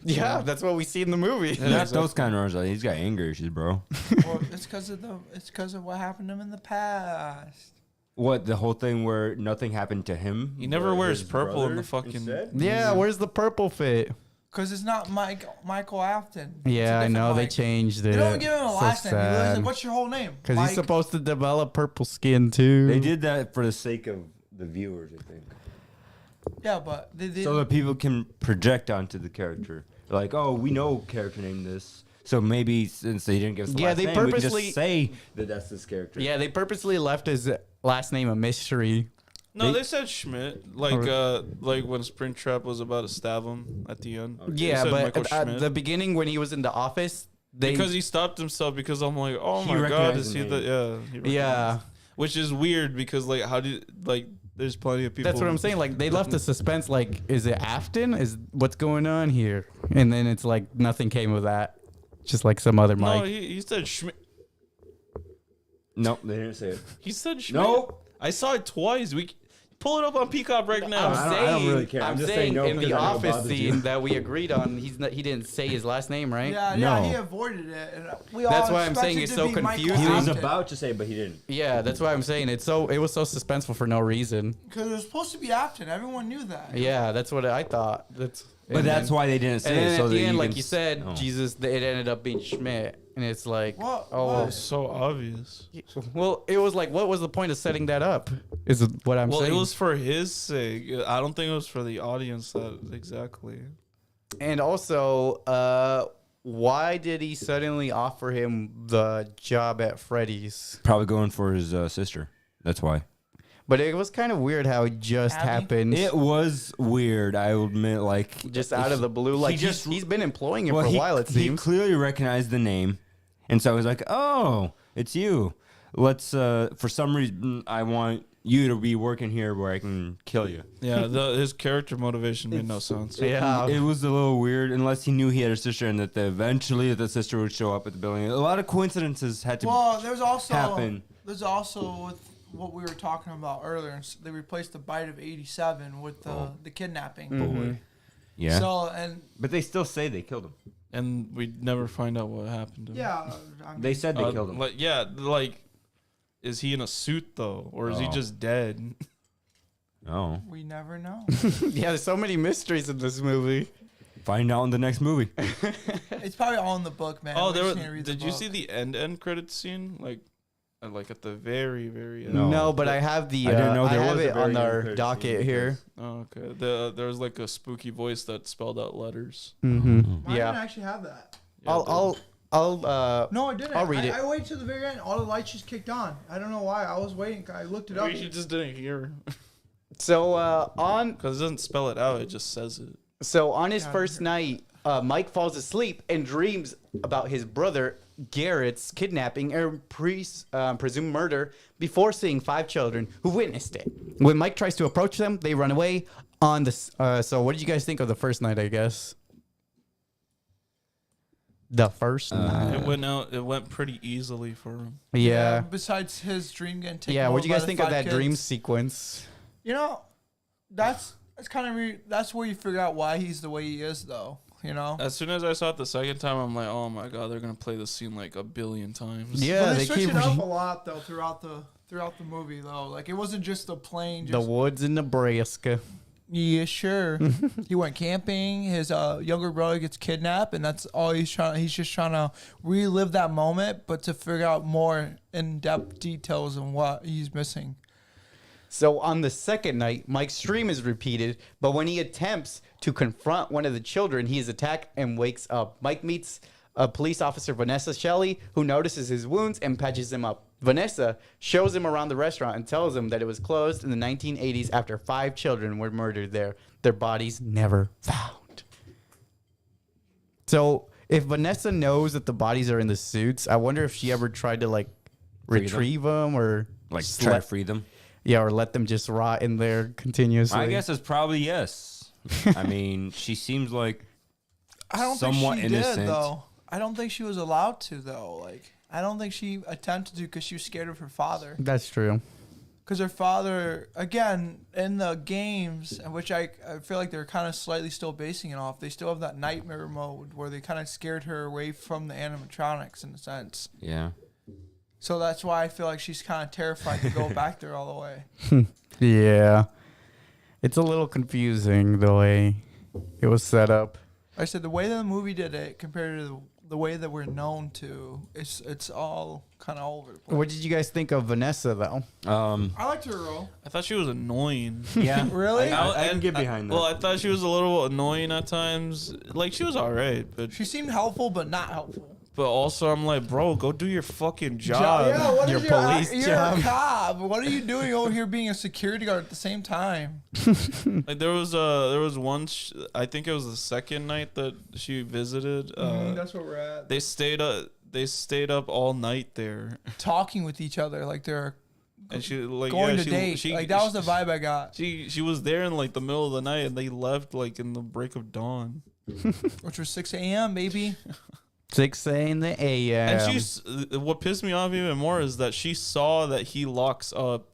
Yeah, that's what we see in the movie. Not those kind of unresolved. He's got anger issues, bro. Well, it's because of what happened to him in the past. What, the whole thing where nothing happened to him? He never but wears his purple in the brother fucking- instead? Yeah, where's the purple fit? Because it's not Michael Afton. It's a Yeah, I different know they Mike. changed it. They don't give him a last name. He's Sad. like, "What's your whole name?" Because he's Mike. supposed to develop purple skin too. They did that for the sake of the viewers, I think. Yeah, but they did. So that people can project onto the character. Like, oh, we know character named this. So maybe since they didn't give us the Yeah, last they name, we can purposely- just say that that's this character. Yeah, they purposely left his last name a mystery. No, They- they said Schmidt. Like when Springtrap was about to stab him at the end. They Yeah, said but Michael at Schmidt. the beginning when he was in the office, they because he stopped himself because I'm like, oh He my god, recognized is the he the name. he recognized- yeah. Which is weird because like how do like there's plenty of people. That's what I'm saying. Like they left the suspense. Like, is it Afton? Is what's going on here? And then it's like nothing came of that. Just like some other No, Mike. he said Schmidt. Nope, they didn't say it. He said Schmidt. Nope. I saw it twice. We pull it up on Peacock right now. I don't really care. I'm I'm just saying saying no in because the I know it office bothers scene you. that we agreed on, he didn't say his last name, right? Yeah, No. he avoided it. And we That's all why I'm saying expected it's to so be Michael confusing. He was Afton. about to say it, but he didn't. Yeah, that's why I'm saying it was so suspenseful for no reason. Because it was supposed to be Afton. Everyone knew that. Yeah, that's what I thought. But that's why they didn't say And it. then So at that the end, you like can you s- said, oh. Jesus, it ended up being Schmidt, and it's like, What? oh, What? So obvious. well, it was like, what was the point of setting that up? Is what I'm Well, saying. it was for his sake. I don't think it was for the audience. That exactly. And also, why did he suddenly offer him the job at Freddy's? Probably going for his sister. That's why. But it was kind of weird how it just Abby? happened. It was weird. I will admit, like just out of the blue. Like he's been employing him for a while, it he seems. clearly recognized the name, and so I was like, "Oh, it's you. Let's." For some reason, I want you to be working here where I can kill you. Yeah, his character motivation made no sense. Yeah. It was a little weird, unless he knew he had a sister and that eventually the sister would show up at the building. A lot of coincidences had to Well, there's also happen. There's also with what we were talking about earlier. They replaced the bite of '87 with the kidnapping. Mm-hmm. Yeah, So and but they still say they killed him. And we never find out what happened to him. yeah, I mean, They said they killed him. Like, yeah, like, is he in a suit though, or is he Oh. just dead? Oh, we never know. Yeah, there's so many mysteries in this movie. find out in the next movie. It's probably all in the book, man. Oh, We there. just need to read the Did you book. see the end credits scene? Like at the very end. No. No, but I have the. I didn't know there have was a it on very our good docket scene here. Oh, okay. There was like a spooky voice that spelled out letters. Mm-hmm. Mine didn't Yeah, actually have that. Yeah, I'll. No, I didn't. I'll read it. I waited to the very end. All the lights just kicked on. I don't know why. I was waiting. I looked it up. Maybe he just didn't hear So on because it doesn't spell it out. It just says it. on his first night, Mike falls asleep and dreams about his brother Garrett's kidnapping and presumed murder before seeing 5 children who witnessed it. When Mike tries to approach them, they run away. On the so, what did you guys think of the first night? I guess the first night. It went pretty easily for him. Yeah. Besides his dream getting taken. Yeah. What over do you by guys the think of 5 that kids. dream sequence? You know, that's kind of that's where you figure out why he's the way he is, though. You know. As soon as I saw it the second time, I'm like, oh my god, they're gonna play this scene like a billion times. Yeah, But they switch keep it up a lot though throughout the movie though. Like it wasn't just the plain. the Just, woods in Nebraska. Yeah, sure. He went camping. His younger brother gets kidnapped, and that's all he's trying. He's just trying to relive that moment, but to figure out more in-depth details and what he's missing. So on the second night, Mike's dream is repeated, but when he attempts to confront one of the children, he is attacked and wakes up. Mike meets a police officer, Vanessa Shelley, who notices his wounds and patches him up. Vanessa shows him around the restaurant and tells him that it was closed in the 1980s after 5 children were murdered there. Their bodies never found. So if Vanessa knows that the bodies are in the suits, I wonder if she ever tried to like retrieve them or Like just try to let- free them. yeah, or let them just rot in there continuously. I guess it's probably yes. I mean, she seems like I don't somewhat think she innocent. did though. I don't think she was allowed to though. Like I don't think she attempted to because she was scared of her father. That's true. Because her father, again, in the games, which I feel like they're kind of slightly still basing it off, they still have that nightmare mode where they kind of scared her away from the animatronics in a sense. yeah. So that's why I feel like she's kind of terrified to go back there all the way. Yeah. It's a little confusing the way it was set up. Like I said the way that the movie did it compared to the way that we're known to, it's all kind of all over the place. What did you guys think of Vanessa, though? I liked her role. I thought she was annoying. Yeah. Really? I can get behind that. Well, I thought she was a little annoying at times. Like she was alright, but She seemed helpful, but not helpful. also I'm like, bro, go do your fucking job. Yeah, what your is police you're job. a cop. What are you doing over here being a security guard at the same time? Like there was one. I think it was the second night that she visited. That's where we're at. They stayed up. They stayed up all night there, Talking with each other like they're and she like going yeah, to date. She, Like that was the vibe I got, She was there in like the middle of the night, and they left like in the break of dawn. which was 6 a.m. baby. 6 in the a.m. And she's what pissed me off even more is that she saw that he locks up,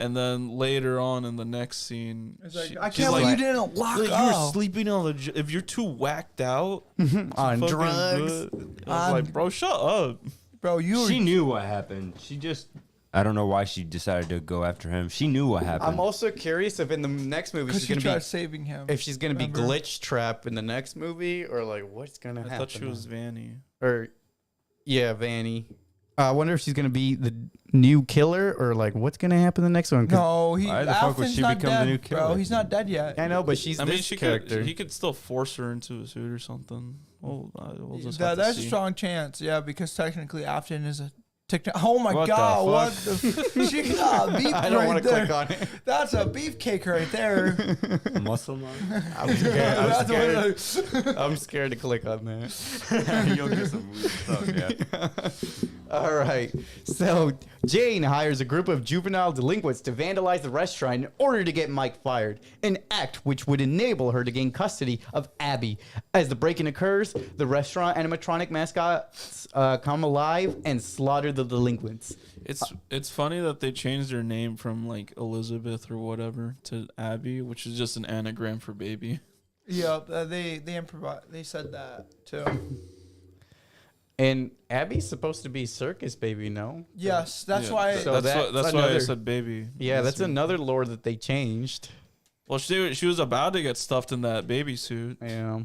and then later on in the next scene, It's like she's I can't believe like, you didn't lock like, up. you're sleeping on the. If you're too whacked out on fucking drugs. good. I was like, bro, shut up. Bro, you were She knew what happened. She just I don't know why she decided to go after him. She knew what happened. I'm also curious if in the next movie because she's she gonna tried be saving him. if she's gonna be Remember? glitch trap in the next movie or like what's gonna I happen. thought she was Vanny. or yeah, Vanny. I wonder if she's gonna be the new killer or like what's gonna happen in the next one. 'Cause No, Why the fuck would Alfred's she not become the dead, new bro. killer? He's not dead yet. I know, but she's I mean, this she character. he could still force her into a suit or something. We'll just That, have to that's a see. strong chance, yeah, because technically Afton is a Oh my What the god, what fuck? the she got beef I don't right want to there. click on it. That's a beefcake right there. Muscle man. I'm scared. I'm That's scared. what I'm scared to click on that. You'll get some weird stuff, yeah. All right. So Jane hires a group of juvenile delinquents to vandalize the restaurant in order to get Mike fired, an act which would enable her to gain custody of Abby. As the break-in occurs, the restaurant animatronic mascots come alive and slaughter the delinquents. It's funny that they changed their name from like Elizabeth or whatever to Abby, which is just an anagram for baby. Yeah, they improvised. They said that too. And Abby's supposed to be circus baby, no? Yes, that's Yeah, why. So that's that's why I another- said baby. Yeah, that's me. another lore that they changed. Well, she was about to get stuffed in that baby suit, Yeah.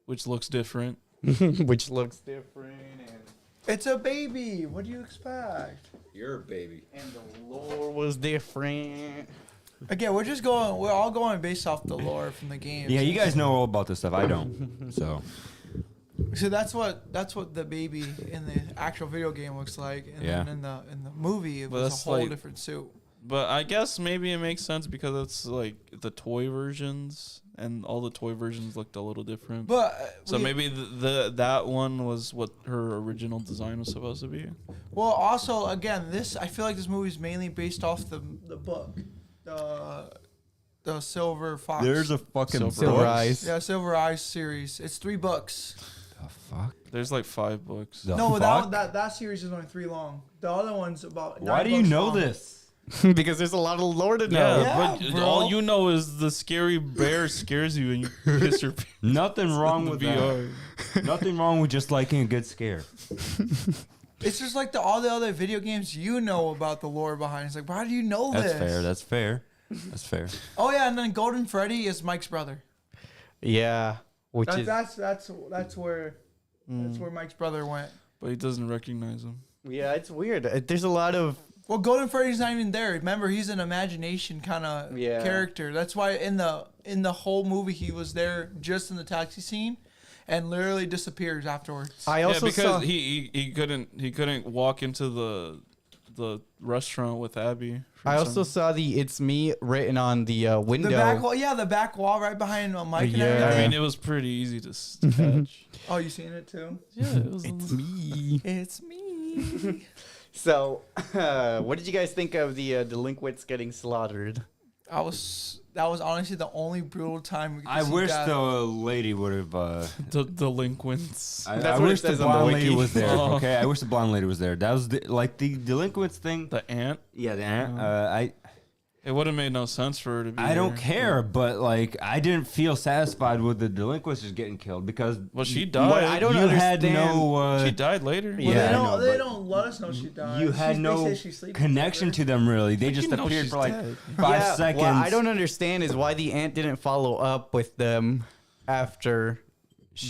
which looks different. Which looks different. It's a baby. What do you expect? You're a baby. And the lore was different. Again, we're all going based off the lore from the game. Yeah, you guys know all about this stuff. I don't. So So that's what the baby in the actual video game looks like, and Yeah. then in the movie it But was a that's whole like- different suit. But I guess maybe it makes sense because it's like the toy versions, and all the toy versions looked a little different. But So maybe that one was what her original design was supposed to be. well, also again, I feel like this movie is mainly based off the book, the Silver Fox. there's a fucking Silver Eyes. yeah, Silver Eyes series. It's 3 books. The fuck? There's like 5 books. The No, fuck? that series is only 3 long. The other one's about. Why 9 do you books know long. this? Because there's a lot of lore to know. Yeah, Yeah, but bro. all you know is the scary bear scares you and you piss your pants. Nothing wrong The with VR. that. Nothing wrong with just liking a good scare. It's just like all the other video games you know about the lore behind. It's like, why do you know That's this? fair. That's fair. That's fair. Oh yeah, and then Golden Freddy is Mike's brother. Yeah, which is That's where Mike's brother went. But he doesn't recognize him. yeah, it's weird. There's a lot of Well, Golden Freddy's not even there. Remember, he's an imagination kind of Yeah. character. That's why in the whole movie he was there just in the taxi scene, and literally disappears afterwards. I also yeah, because saw he couldn't walk into the restaurant with Abby. I also saw the "It's me" written on the window. the back wall, yeah, the back wall right behind Mike and Yeah. everything. I mean, it was pretty easy to catch. Oh, you seen it too? Yeah, it was. It's me. It's me. So, what did you guys think of the delinquents getting slaughtered? That was honestly the only brutal time. We could I see wish death. the lady would have. The delinquents. That's I what it wish the says on the blonde lady wiki. was there. Oh. Okay, I wish the blonde lady was there. That was the delinquents thing. The aunt. Yeah, the aunt. It would have made no sense for her to be. I don't there. care, but like I didn't feel satisfied with the delinquents just getting killed because Well, she died. What I don't you had understand- no She died later. Well, Yeah, I know, they but don't let us know she died. you had They no say she's sleeping connection with to them really. They just you know appeared she's for like dead? 5 seconds. What I don't understand is why the aunt didn't follow up with them after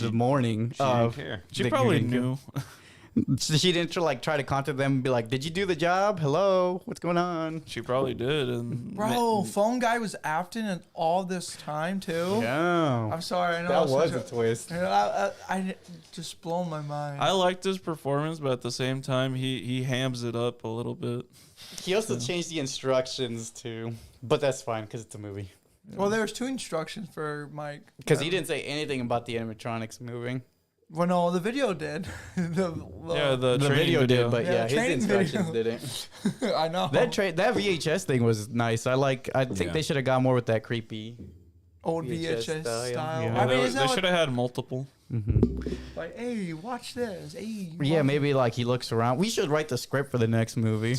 the morning She didn't of. care. She the probably getting killed. knew. So she didn't try to contact them and be like, "Did you do the job? Hello, what's going on?" She probably did. And Bro, phone guy was acting in all this time too. Yeah, I'm sorry, I know that it's was such a twist. I just blown my mind. I liked his performance, but at the same time, he hams it up a little bit. He also changed the instructions too, but that's fine because it's a movie. Well, there was 2 instructions for Mike. Because he didn't say anything about the animatronics moving. Well, no, the video did. Yeah, the The training video did, but Yeah, yeah, his training instructions video. didn't. I know. That VHS thing was nice. I think Yeah. they should have gone more with that creepy. old VHS VHS style, style. yeah. I mean, they it's not should have had multiple. like, hey, watch this. Hey, Yeah, watch maybe like he looks around. We should write the script for the next movie.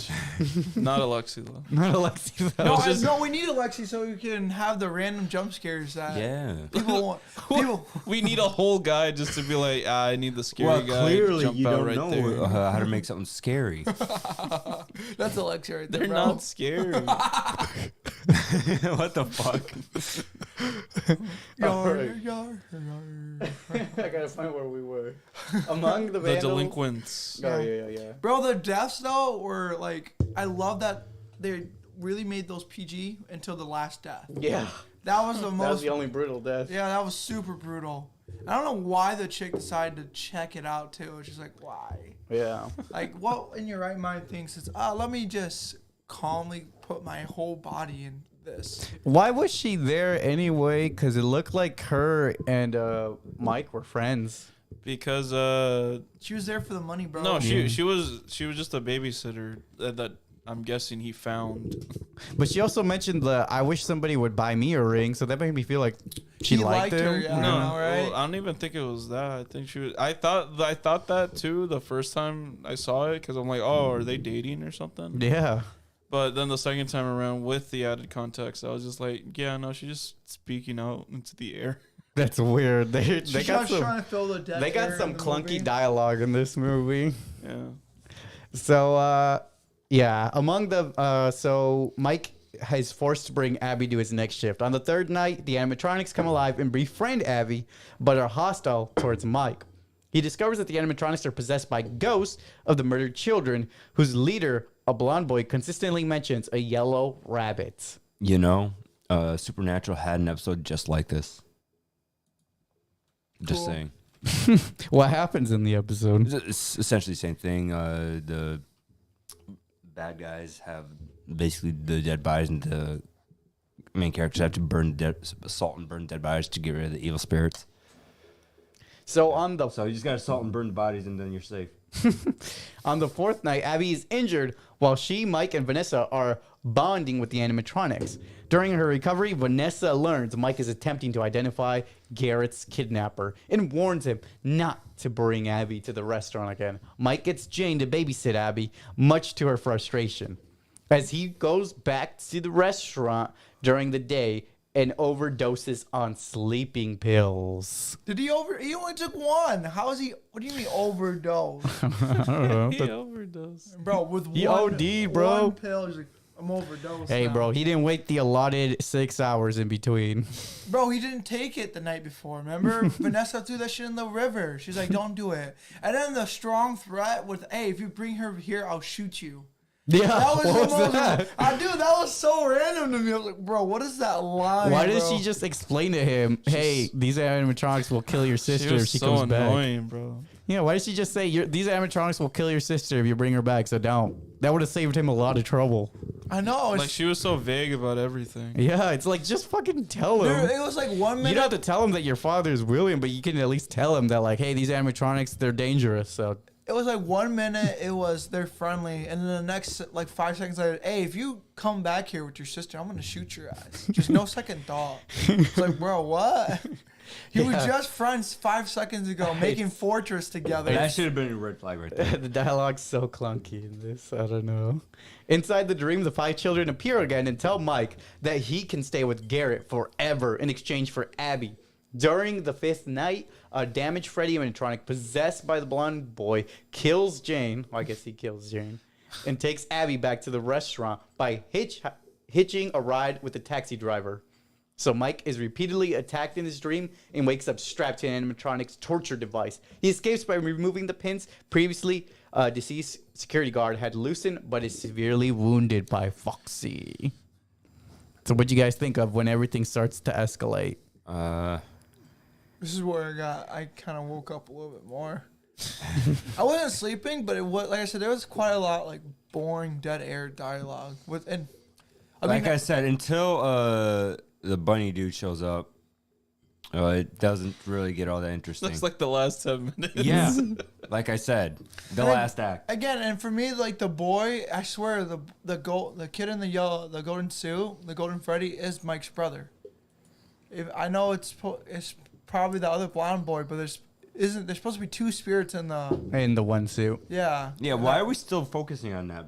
Not Alexi though. Not Alexi. No, was just- no, we need Alexi so we can have the random jump scares that Yeah. people want. People, We need a whole guy just to be like, I need the scary Well, guy. clearly jump you out don't right know there. how to make something scary. that's Alexi right there, They're bro. not scary. What the fuck? Yar, Alright. yar, yar. I gotta find where we were. Among the the vandals. delinquents. Oh yeah. Bro, the deaths though were like, I love that they really made those PG until the last death. Yeah, That was the that was most. the only brutal death. Yeah, that was super brutal. I don't know why the chick decided to check it out too. She's like, why? Yeah. Like, what in your right mind thinks it's, let me just calmly put my whole body in this. Why was she there anyway? Because it looked like her and Mike were friends. Because She was there for the money, bro. no, she was just a babysitter that I'm guessing he found. But she also mentioned I wish somebody would buy me a ring, so that made me feel like she He liked liked her, him. yeah. I No, know, right? well, I don't even think it was that. I think she was. I thought that too the first time I saw it because I'm like, oh, are they dating or something? Yeah. But then the second time around with the added context, I was just like, yeah, no, she's just speaking out into the air. That's weird. They She's got just some trying to fill the dead they got air some in the clunky movie. dialogue in this movie. Yeah. So yeah, among the so Mike is forced to bring Abby to his next shift. On the third night, the animatronics come alive and befriend Abby, but are hostile towards Mike. He discovers that the animatronics are possessed by ghosts of the murdered children, whose leader, a blonde boy, consistently mentions a yellow rabbit. You know, Supernatural had an episode just like this. Just Cool. saying. What happens in the episode? It's essentially the same thing. The bad guys have basically the dead bodies, and the main characters have to assault and burn dead bodies to get rid of the evil spirits. So on the So you just gotta assault and burn the bodies, and then you're safe. On the fourth night, Abby is injured while she, Mike, and Vanessa are bonding with the animatronics. During her recovery, Vanessa learns Mike is attempting to identify Garrett's kidnapper and warns him not to bring Abby to the restaurant again. Mike gets Jane to babysit Abby, much to her frustration. As he goes back to the restaurant during the day and overdoses on sleeping pills. Did he He only took one. How is he? What do you mean overdose, I don't know. He overdosed. bro? With He one, OD'd, bro. One pill. He's like, I'm overdosed. Hey, now. bro, he didn't wait the allotted 6 hours in between. Bro, he didn't take it the night before. Remember? Vanessa threw that shit in the river. She's like, don't do it. And then the strong threat with, hey, if you bring her here, I'll shoot you. Yeah, That was what the was most, that? dude, that was so random to me. I was like, bro, what is that line? Why did bro? she just explain to him, hey, these animatronics will kill your sister She was if she so comes back? annoying, bro. Yeah, why did she just say, these animatronics will kill your sister if you bring her back, so don't? That would have saved him a lot of trouble. I know. Like she was so vague about everything. Yeah, it's like, just fucking tell him. Dude, it was like 1 minute. You don't have to tell him that your father is William, but you can at least tell him that, like, hey, these animatronics, they're dangerous, so... It was like 1 minute, it was they're friendly, and then the next like 5 seconds later, hey, if you come back here with your sister, I'm gonna shoot your ass. Just no second thought. It's like, bro, what? You were Yeah. just friends 5 seconds ago, making Fortress together. That should have been a red flag right there. The dialogue's so clunky in this. I don't know. Inside the dream, the 5 children appear again and tell Mike that he can stay with Garrett forever in exchange for Abby. During the 5th night, a damaged Freddy animatronic possessed by the blonde boy kills Jane. Well, I guess he kills Jane. And takes Abby back to the restaurant by hitching a ride with the taxi driver. So Mike is repeatedly attacked in his dream and wakes up strapped to an animatronic's torture device. He escapes by removing the pins previously deceased security guard had loosened, but is severely wounded by Foxy. So what do you guys think of when everything starts to escalate? This is where I kind of woke up a little bit more. I wasn't sleeping, but it was like I said, there was quite a lot like boring dead air dialogue with and I said, until the bunny dude shows up, it doesn't really get all that interesting. That's like the last 10 minutes. Yeah, like I said, the last act. again, and for me, like the boy, I swear the kid in the golden suit, the golden Freddy is Mike's brother. I know it's probably the other blonde boy, but there's supposed to be 2 spirits in the In the one suit. yeah. Yeah, why are we still focusing on that?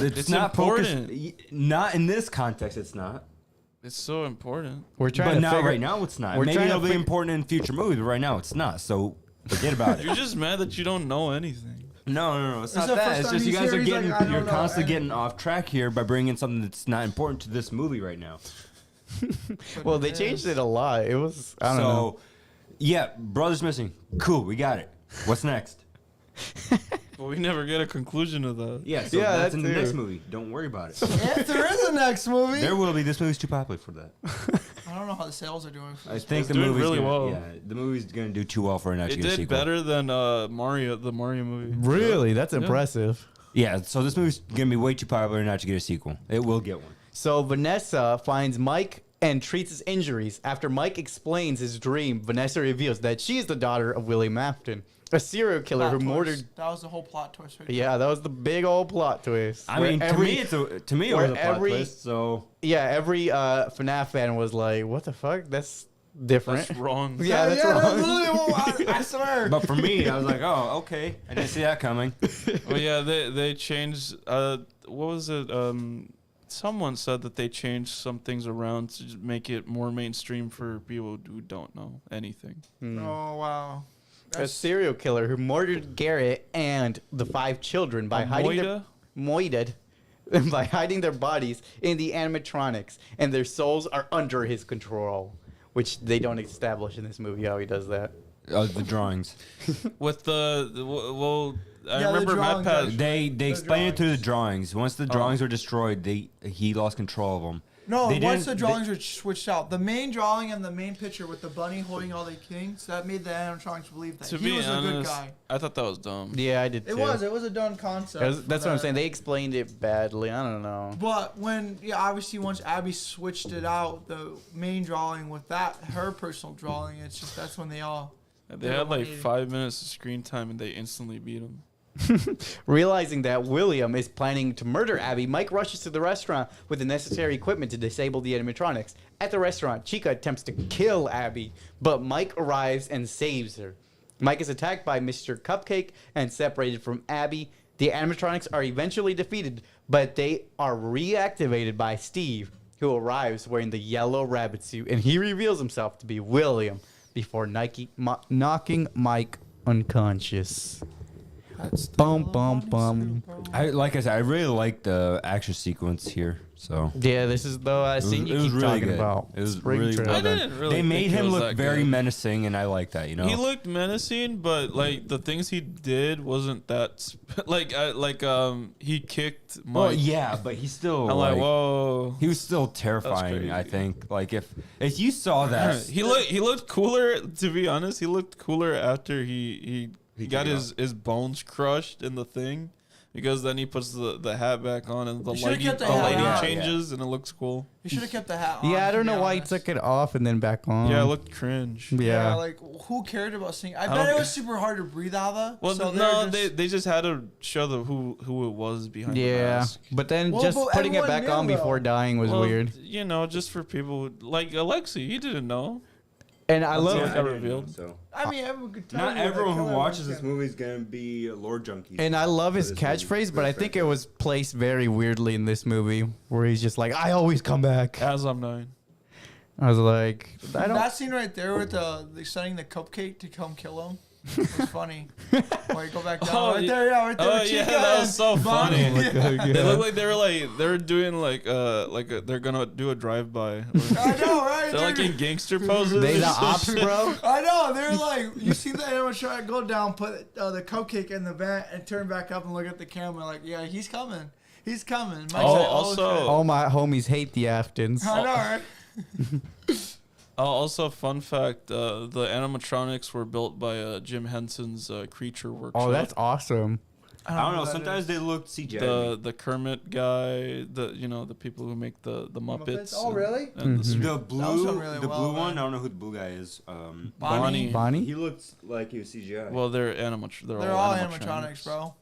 It's not important. Not in this context. It's not. It's so important. We're trying But to now, figure right now, it's not. we're Maybe trying to it'll be fig- important in future movies, but right now, it's not. So forget about You're it. just mad that you don't know anything. No. It's not the that. first It's time just you he's guys here, are he's getting. like, I don't You're know, constantly and- getting off track here by bringing in something that's not important to this movie right now. Well, they changed it a lot. It was I don't know. Yeah, brother's missing. Cool, we got it. What's next? But we never get a conclusion of that. Yeah, so Yeah, that's that in the too. next movie. Don't worry about it. If there is a next movie, There will be. This movie's too popular for that. I don't know how the sales are doing. For I this think It's the doing movie's really gonna, well. Yeah, the movie's gonna do too well for an It actual did sequel. better than the Mario movie. Really, that's impressive. Yeah, so this movie's gonna be way too popular not to get a sequel. It will get one. So Vanessa finds Mike and treats his injuries. After Mike explains his dream, Vanessa reveals that she is the daughter of William Afton, a serial killer who Plot twist. murdered. That was the whole plot twist. Right Yeah, that was the big old plot twist. I Where mean, to me, it was where a plot every- twist. So Yeah, every FNAF fan was like, "What the fuck? That's different." That's wrong. Yeah, that's yeah, wrong. that's literally what I swear. but for me, I was like, oh, okay, I didn't see that coming. Well, yeah, they changed. What was it? Someone said that they changed some things around to just make it more mainstream for people who don't know anything. Oh wow. A serial killer who murdered Garrett and the 5 children by hiding their by hiding their bodies in the animatronics, and their souls are under his control, which they don't establish in this movie how he does that. The drawings. With well, I Yeah, the remember drawings MatPat. actually. They explained it through the drawings. Once the Oh. drawings were destroyed, he lost control of them. No, They once the didn't- drawings were switched out, the main drawing and the main picture with the bunny holding all the kings, that made the animatronics believe that To he be was a good honest, guy. I thought that was dumb. Yeah, I did too. It was a done concept. That's for what I'm that. saying. They explained it badly. I don't know. But when, obviously once Abby switched it out, the main drawing with that, her personal drawing, it's just that's when they all. They had like 5 minutes of screen time and they instantly beat him. Realizing that William is planning to murder Abby, Mike rushes to the restaurant with the necessary equipment to disable the animatronics. At the restaurant, Chica attempts to kill Abby, but Mike arrives and saves her. Mike is attacked by Mr. Cupcake and separated from Abby. The animatronics are eventually defeated, but they are reactivated by Steve, who arrives wearing the yellow rabbit suit, and he reveals himself to be William before knocking Mike unconscious. That's Bum, the bum, bunny bum. suit, bro. Like I said, I really like the action sequence here. So Yeah, this is the scene you keep talking about. It was Spring really trip. well I done. didn't really They made think it him was look that very good. menacing, and I like that. You know, He looked menacing, but like the things he did wasn't that he kicked Mike. well, yeah, but he still I'm like, whoa. he was still terrifying. I crazy. think like if you saw that, He looked cooler. To be honest, he looked cooler after he got took it his bones crushed in the thing, because then he puts the hat back on and the You should've lighting kept the hat on. changes and it looks cool. You should have kept the hat on. Yeah, I to don't be know why he honest. took it off and then back on. Yeah, it looked cringe. Yeah, Yeah. like who cared about seeing? I don't bet it ca- was super hard to breathe out of. Well, so no, they they just had to show who it was behind the Yeah, mask. but then Well, just but putting it everyone back on knew, before though. dying was Well, weird. You know, just for people like Alexi, he didn't know. And I love Yeah, I revealed. So I mean, everyone could tell. not you that everyone who Killer watches was this movie is gonna be a lore junkie. and I love his For this movie, catchphrase, for but I this think it franchise. was placed very weirdly in this movie, where he's just like, "I always come back." As I'm 9. I was like, I don't. That scene right there with they sending the cupcake to come kill him was funny. Where you go back down Oh, right yeah. there, yeah, right there. Oh with yeah, Chica that was and so Bonnie. funny. Yeah. They look like they were doing they're gonna do a drive by. I know, right? They're like in gangster poses. They or the some ops, shit. bro. I know. They're like, you see the animatronic go down, put the cupcake in the vent, and turn back up and look at the camera like, yeah, he's coming. He's coming. Mike's Oh, like, also- shit. All my homies hate the Aftons. I know, right? Also, fun fact: the animatronics were built by Jim Henson's Creature Workshop. Oh, that's awesome. I don't know. who that Sometimes is. they look CGI. the Kermit guy. The people who make the Muppets. Oh, really? And Mhm. the The That was blue, done really the well, blue man. one. I don't know who the blue guy is. Bonnie. Bonnie? He looks like he was CGI. Well, they're animatronics. They're all animatronics, bro.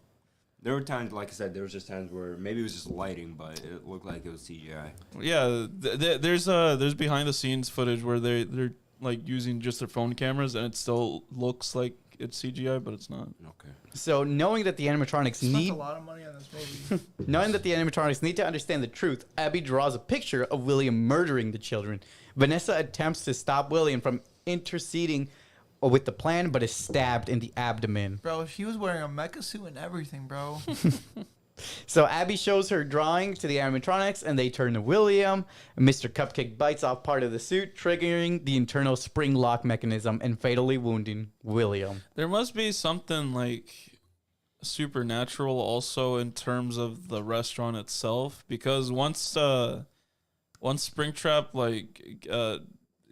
there were times, like I said, there was just times where maybe it was just lighting, but it looked like it was CGI. Yeah, there's behind the scenes footage where they're like using just their phone cameras and it still looks like it's CGI, but it's not. Okay. So knowing that the animatronics Spent need a lot of money on this movie. Knowing that the animatronics need to understand the truth, Abby draws a picture of William murdering the children. Vanessa attempts to stop William from interceding with the plan, but is stabbed in the abdomen. Bro, she was wearing a mecha suit and everything, bro. So Abby shows her drawing to the animatronics, and they turn to William. Mr. Cupcake bites off part of the suit, triggering the internal spring lock mechanism and fatally wounding William. There must be something like supernatural also in terms of the restaurant itself, because once Springtrap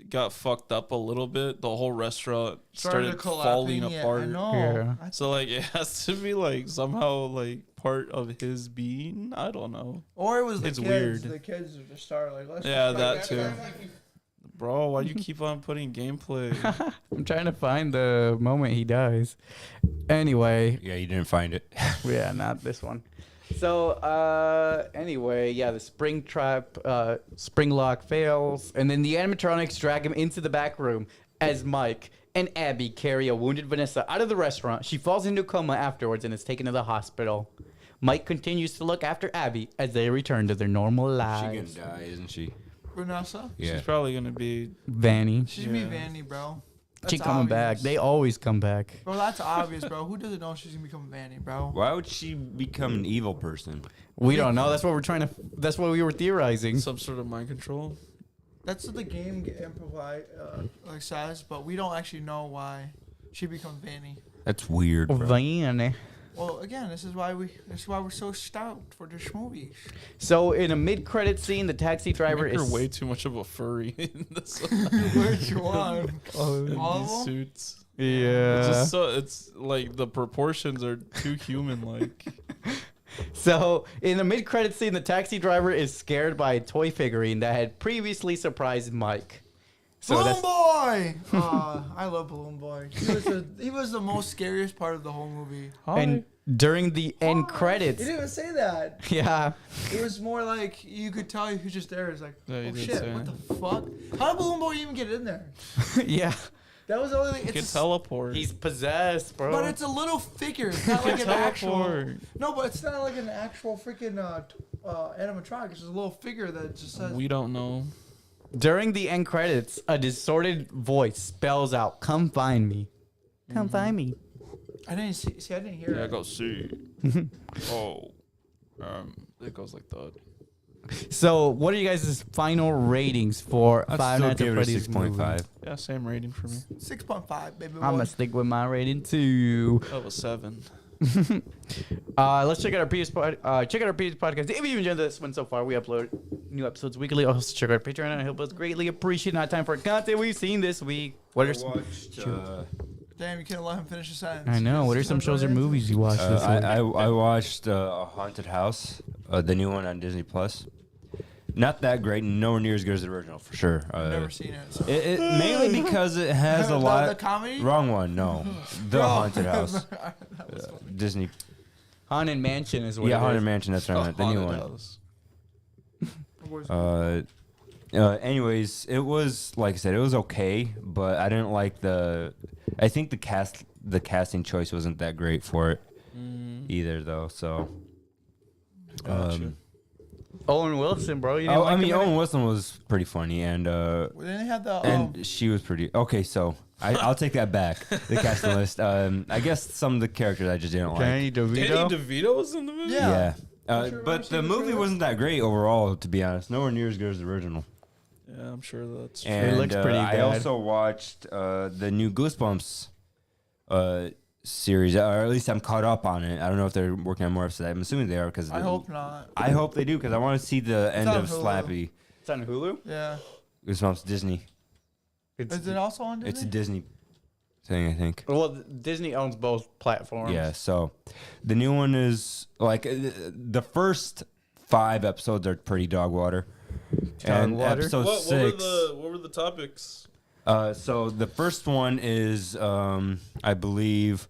got fucked up a little bit, the whole restaurant started falling apart. I know. Yeah. So like it has to be like somehow like part of his being. I don't know. Or it was the It's kids. weird. The kids are just started like, let's Yeah, just that back too. Bro, why do you keep on putting gameplay? I'm trying to find the moment he dies. Anyway, Yeah, you didn't find it. yeah, not this one. So, anyway, yeah, the spring lock fails, and then the animatronics drag him into the back room as Mike and Abby carry a wounded Vanessa out of the restaurant. She falls into a coma afterwards and is taken to the hospital. Mike continues to look after Abby as they return to their normal She lives. gonna die, isn't she? Vanessa? Yeah. She's probably gonna be. Vanny, She's gonna be Yeah. Vanny, bro. she That's coming back. obvious. They always come back. Bro, that's obvious, bro. Who doesn't know she's gonna become Vanny, bro? Why would she become an evil person? We don't know. That's what we're trying to. That's what we were theorizing. Some sort of mind control. That's what the game says, but we don't actually know why she becomes Vanny. That's weird, bro. Vanny. Well, again, this is why we're so stoked for this movie. So in a mid-credit scene, the taxi driver Make her is way too much of a furry in this. Which one? in All of these them? suits. Yeah. It's just so it's like the proportions are too human-like. So, in the mid-credit scene, the taxi driver is scared by a toy figurine that had previously surprised Mike. So Balloon that's Boy! I love Balloon Boy. He was the most scariest part of the whole movie. and during the end He credits, didn't even say that. yeah, It was more like you could tell he was just there. It's like, Yeah, he oh did shit, say what it. the fuck? How did Balloon Boy even get in there? yeah, That was the only thing. He can It's teleport. he's possessed, bro. but it's a little figure. It's not like an actual. Teleport. No, but it's not like an actual freaking animatronic. It's just a little figure that just says. We don't know. During the end credits, a distorted voice spells out, "Come find me, come find me." I didn't see. I didn't hear Yeah, it. go see. Oh, it goes like that. So, what are you guys' final ratings for I'd Five still Nights at give it a Freddy's 6.5. movie? Yeah, same rating for me. 6.5, baby. I'm boy. gonna stick with my rating too. That was 7. Let's check out our previous check out our previous podcast. If you enjoyed this one so far, we upload new episodes weekly. Also check out our Patreon, and I hope it's greatly appreciated. Not time for content we've seen this week. What are some? Damn, you couldn't let him finish the sentence. I know. What are some shows or movies you watched this week? I watched A Haunted House, the new one on Disney Plus. Not that great, nowhere near as good as the original for sure. I've never seen it. So. It mainly because it has a lot. The comedy? Wrong one, no. The Haunted House, That was funny. Disney. Haunted Mansion is what. Yeah, it Haunted is. Mansion. That's what I meant. The new Haunted one. House. Anyways, it was like I said, it was okay, but I didn't like the. I think the casting choice wasn't that great for it either, though. So. Gotcha. Owen Wilson, bro. You didn't like him in it? Owen Wilson was pretty funny, and Well, then they had the. and she was pretty okay. So I'll take that back. The casting list. I guess some of the characters I just didn't like. Danny DeVito. Danny DeVito was in the movie? Yeah. Yeah. Sure, But I've seen the the movie trailer. wasn't that great overall, to be honest. Nowhere near as good as the original. Yeah, I'm sure that's true. And looks pretty I bad. also watched the new Goosebumps series, or at least I'm caught up on it. I don't know if they're working on more episodes. I'm assuming they are because I hope not. I hope they do because I want to see the end on of Hulu. Slappy. It's on Hulu. Yeah. Goosebumps Disney. Is it also on Disney? It's a Disney thing, I think. Well, Disney owns both platforms. Yeah, so the new one is like the first 5 episodes are pretty dog water. And water? episode What 6. were the topics? So the first one is, I believe,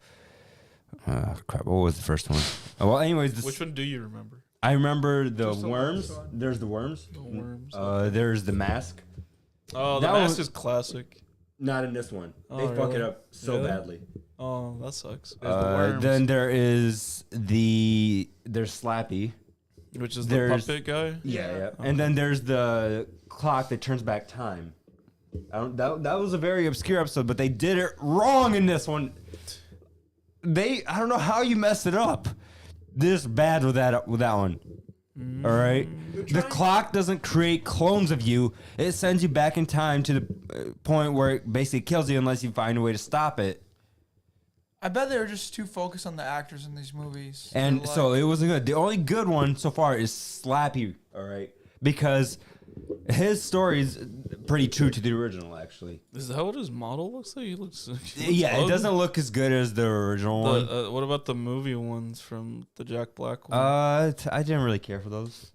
crap. What was the first one? Well, anyways, Which one do you remember? I remember the Just the worms. last one. There's the worms. The worms. There's the mask. Oh, the that mask was- is classic. Not in this one. They Oh, fuck it really? up so Really? badly. Oh, that sucks. worms. Then there's Slappy. Which is the there's- puppet guy? Yeah. And then there's the clock that turns back time. That was a very obscure episode, but they did it wrong in this one. I don't know how you messed it up. This bad with that one. All right. The clock doesn't create clones of you. It sends you back in time to the point where it basically kills you unless you find a way to stop it. I bet they were just too focused on the actors in these movies. And They're so like- it wasn't good. The only good one so far is Slappy. All right. Because his story is pretty true to the original, actually. Is that what his model looks like? He looks Yeah, it ugly. doesn't look as good as the original one. What about the movie ones from the Jack Black one? I didn't really care for those.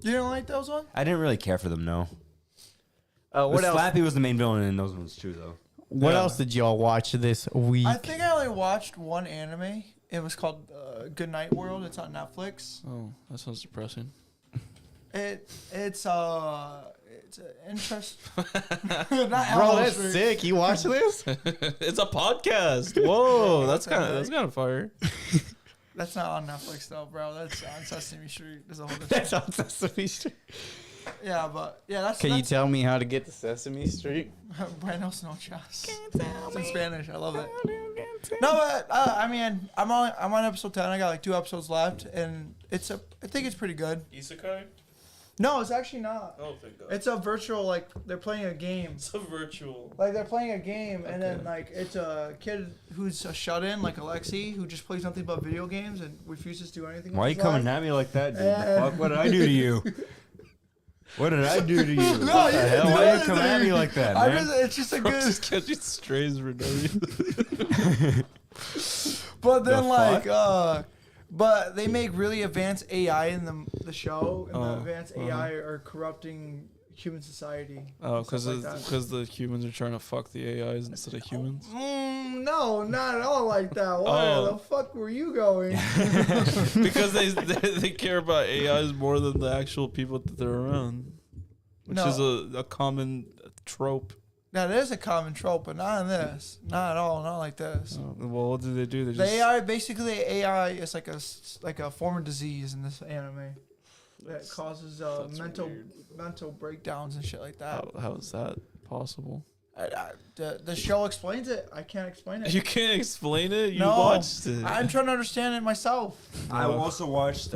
You didn't like those ones? I didn't really care for them, no. What else? Slappy was the main villain in those ones too, though. What Yeah. else did y'all watch this week? I think I only watched one anime. It was called Good Night World. It's on Netflix. Oh, that sounds depressing. It's an interest. Not Bro, Elmo that's Street. sick. You watch this? It's a podcast. Whoa, that's kind of fire. That's not on Netflix though, bro. That's on Sesame Street. There's a whole different. That's on Sesame Street. Yeah, but yeah, that's. Can you tell me how to get to Sesame Street? Buenos noches. It's in Spanish. I love it. No, but I mean, I'm on episode 10. I got like 2 episodes left, and I think it's pretty good. Isekai? No, it's actually not. Oh, thank God. It's a virtual, like they're playing a game. It's a virtual. Like they're playing a game, and then Okay. like it's a kid who's a shut-in, like Alexi, who just plays nothing but video games and refuses to do anything. Why are you with his coming life. at me like that, dude? Yeah. Fuck, what did I do to you? What did I do to you? No, What you the didn't hell? do Why you anything. come at me like that, I man? just, it's just a good. Just catching strays for no reason. But then The like fuck? but they make really advanced AI in the show, and the Oh, advanced AI are corrupting human society. Oh, and stuff like that. because the humans are trying to fuck the AIs instead of humans. No, not at all like that. Where Oh. the fuck were you going? Because they care about AIs more than the actual people that they're around, which No. is a common trope. That is a common trope, but not in this. Not at all. Not like this. Well, what do? They The just AI, basically, AI is like a form of disease in this anime that causes that's mental weird. mental breakdowns and shit like that. How is that possible? The show explains it. I can't explain it. You can't explain it. You no, watched it. I'm trying to understand it myself. I also watched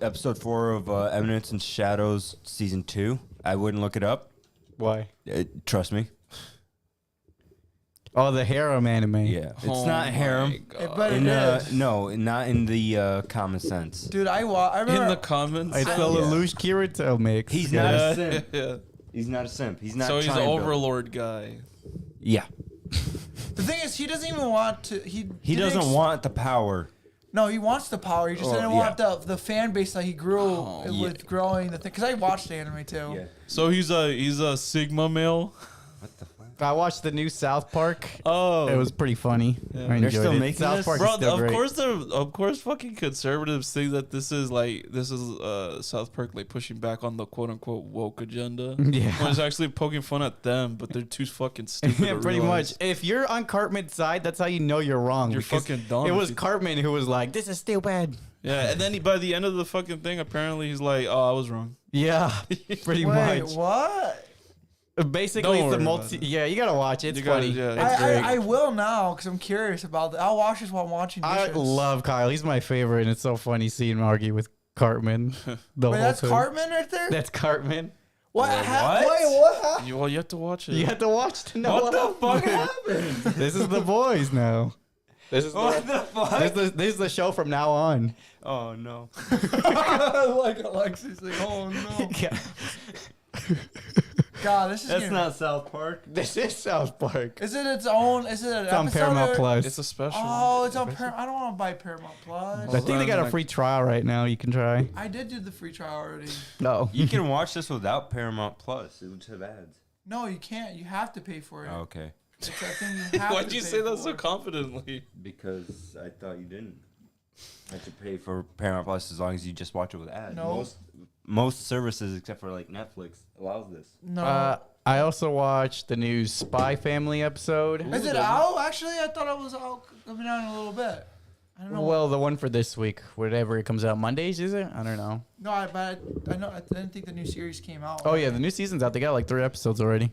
episode 4 of Eminence and Shadows season 2. I wouldn't look it up. Why? Trust me. Oh, the harem anime. Yeah, it's Oh not my harem. God. But it is. No, not in the common sense. Dude, I remember. In the comments. It's a Lelouch Kirito mix. He's not yeah, a simp. yeah. He's not a simp. He's not. So he's an trying to- overlord guy. Yeah, The thing is, he doesn't even want to. He he didn't doesn't want the power. No, he wants the power. He just Oh, didn't want the fan base that he grew yeah. with growing the thing. Because I watched the anime too. Yeah. So he's a Sigma male. What the fuck? I watched the new South Park. Oh, It was pretty funny. Yeah. I They're enjoyed still it. making South this? Park bro. is still great. Of course, fucking conservatives think that this is South Park like pushing back on the quote unquote woke agenda. Yeah. When it's actually poking fun at them, but they're too fucking stupid. Yeah, to pretty realize. much. If you're on Cartman's side, that's how you know you're wrong. You're because fucking dumb It if was you- Cartman who was like, "This is stupid." Yeah, and then by the end of the fucking thing, apparently he's like, "Oh, I was wrong." Yeah, pretty Wait, much. what? Basically, Don't it's the worry multi. about it. Yeah, you gotta watch it. It's You gotta- funny. yeah. It's great. I will now because I'm curious about it. I'll watch this while I'm watching I dishes. love Kyle. He's my favorite, and it's so funny seeing him argue with Cartman. The Wait, whole that's time. Cartman right there? That's Cartman. What? What? Wait, what happened? You have to watch it. You have to watch to know What the fuck happened. happened? This is the boys now. This is What the, the fuck? this is the show from now on. Oh no. Like Alexis, like, oh no. Yeah. God, this is That's getting- not South Park. This is South Park. Is it its own? Is it an It's on episode Paramount or- Plus. It's a special. Oh, it's on Paramount. I don't want to buy Paramount Plus. I think they got a free trial right now. You can try. I did do the free trial already. No. You can watch this without Paramount Plus. It would have ads. No, you can't. You have to pay for it. Oh, okay. It's that thing you have Why'd to you pay say that so for. confidently? Because I thought you didn't. I had to pay for Paramount Plus as long as you just watch it with ads. No. Most services except for like Netflix allows this. No. I also watched the new Spy Family episode. Is it out? Actually, I thought it was out coming out in a little bit. I don't know. Well, the one for this week, whatever it comes out Mondays, is it? I don't know. No, but I know. I didn't think the new series came out. Oh yeah, the new season's out. They got like 3 episodes already.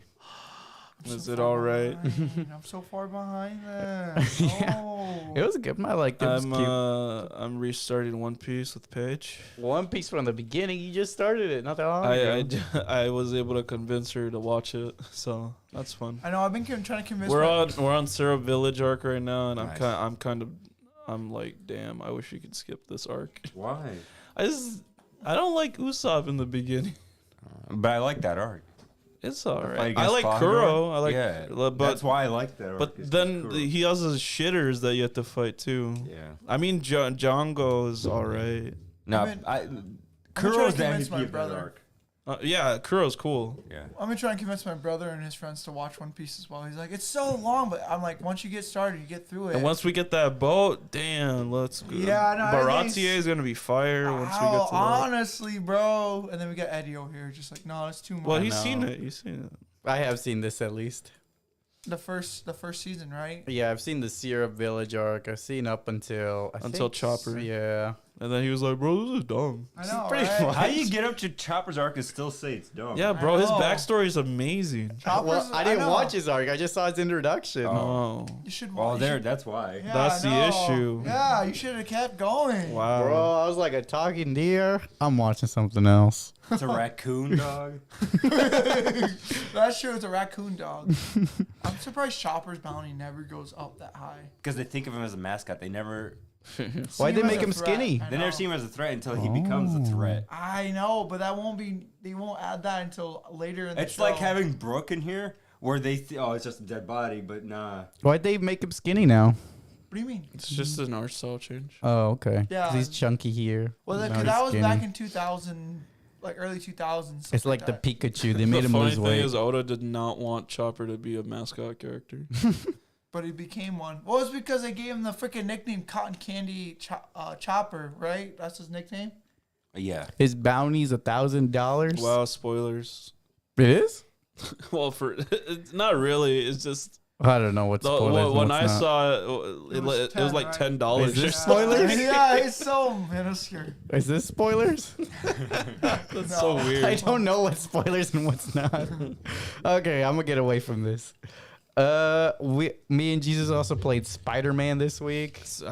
Is so it far all right? behind. I'm so far behind them. Yeah. Oh. It was good. I liked it. It was cute. I'm restarting One Piece with Paige. One Piece from the beginning. You just started it not that long ago. I was able to convince her to watch it, so that's fun. I know. I've been trying to convince. We're my- on Syrup Village arc right now, and Nice. I'm like, damn, I wish we could skip this arc. Why? I don't like Usopp in the beginning. But I like that arc. It's all Fight right. I against like Fodor? Kuro. I like, Yeah, but that's why I like that arc. but is 'cause then Kuro. he has his shitters that you have to fight too. Yeah. I mean, Django is all right. No, been- Kuro's trying to the convince MVP my of that brother. arc. Yeah, Kuro's cool. Yeah. I've been trying to convince my brother and his friends to watch One Piece as well. He's like, it's so long, but I'm like, once you get started, you get through it. And once we get that boat, damn, let's go. Yeah, I know, I think Baratie is gonna be fire once we Oh, get to that. honestly, bro. And then we got Eddie over here, just like, no, it's too much. Well, he's know. seen it. He's seen it. I have seen this at least. the first season, right? Yeah, I've seen the Syrup Village arc. I've seen up until Chopper. Yeah. And then he was like, "Bro, this is dumb." I know, pretty right? much. How do you get up to Chopper's arc and still say it's dumb? Yeah, bro, his know. backstory is amazing. Chopper's- Well, I didn't know. watch his arc. I just saw his introduction. Oh, You should Well, watch. there. That's why. Yeah, That's I the know. issue. Yeah, you should have kept going. wow. Bro, I was like a talking deer. I'm watching something else. It's a raccoon dog. That sure is a raccoon dog. I'm surprised Chopper's bounty never goes up that high. Because they think of him as a mascot. They never. Why'd they as make a him threat. skinny? I They never know. see him as a threat until he becomes a threat. I know, but that won't be. They won't add that until later in the It's show. like having Brooke in here, where they oh, it's just a dead body, but nah. Why'd they make him skinny now? What do you mean? It's just an art style change. Oh, okay. Yeah. 'Cause he's chunky here. Well, Now because he's that was back skinny. in 2000, like early 2000s. It's like the that. Pikachu. They made the him funny lose thing weight. is, Oda did not want Chopper to be a mascot character. But he became one. Well, it's because they gave him the freaking nickname Cotton Candy Chopper, right? That's his nickname. Yeah. His bounty's $1,000. Wow, spoilers. It is? Well, for it's not really. It's just I don't know what spoilers. and When what's I not. saw it, it was 10, like right? $10. Is there or something. spoilers? Yeah, it's so minuscule. Is this spoilers? That's so weird. I don't know what's spoilers and what's not. Okay, I'm gonna get away from this. Me and Jesus also played Spider-Man this week. That's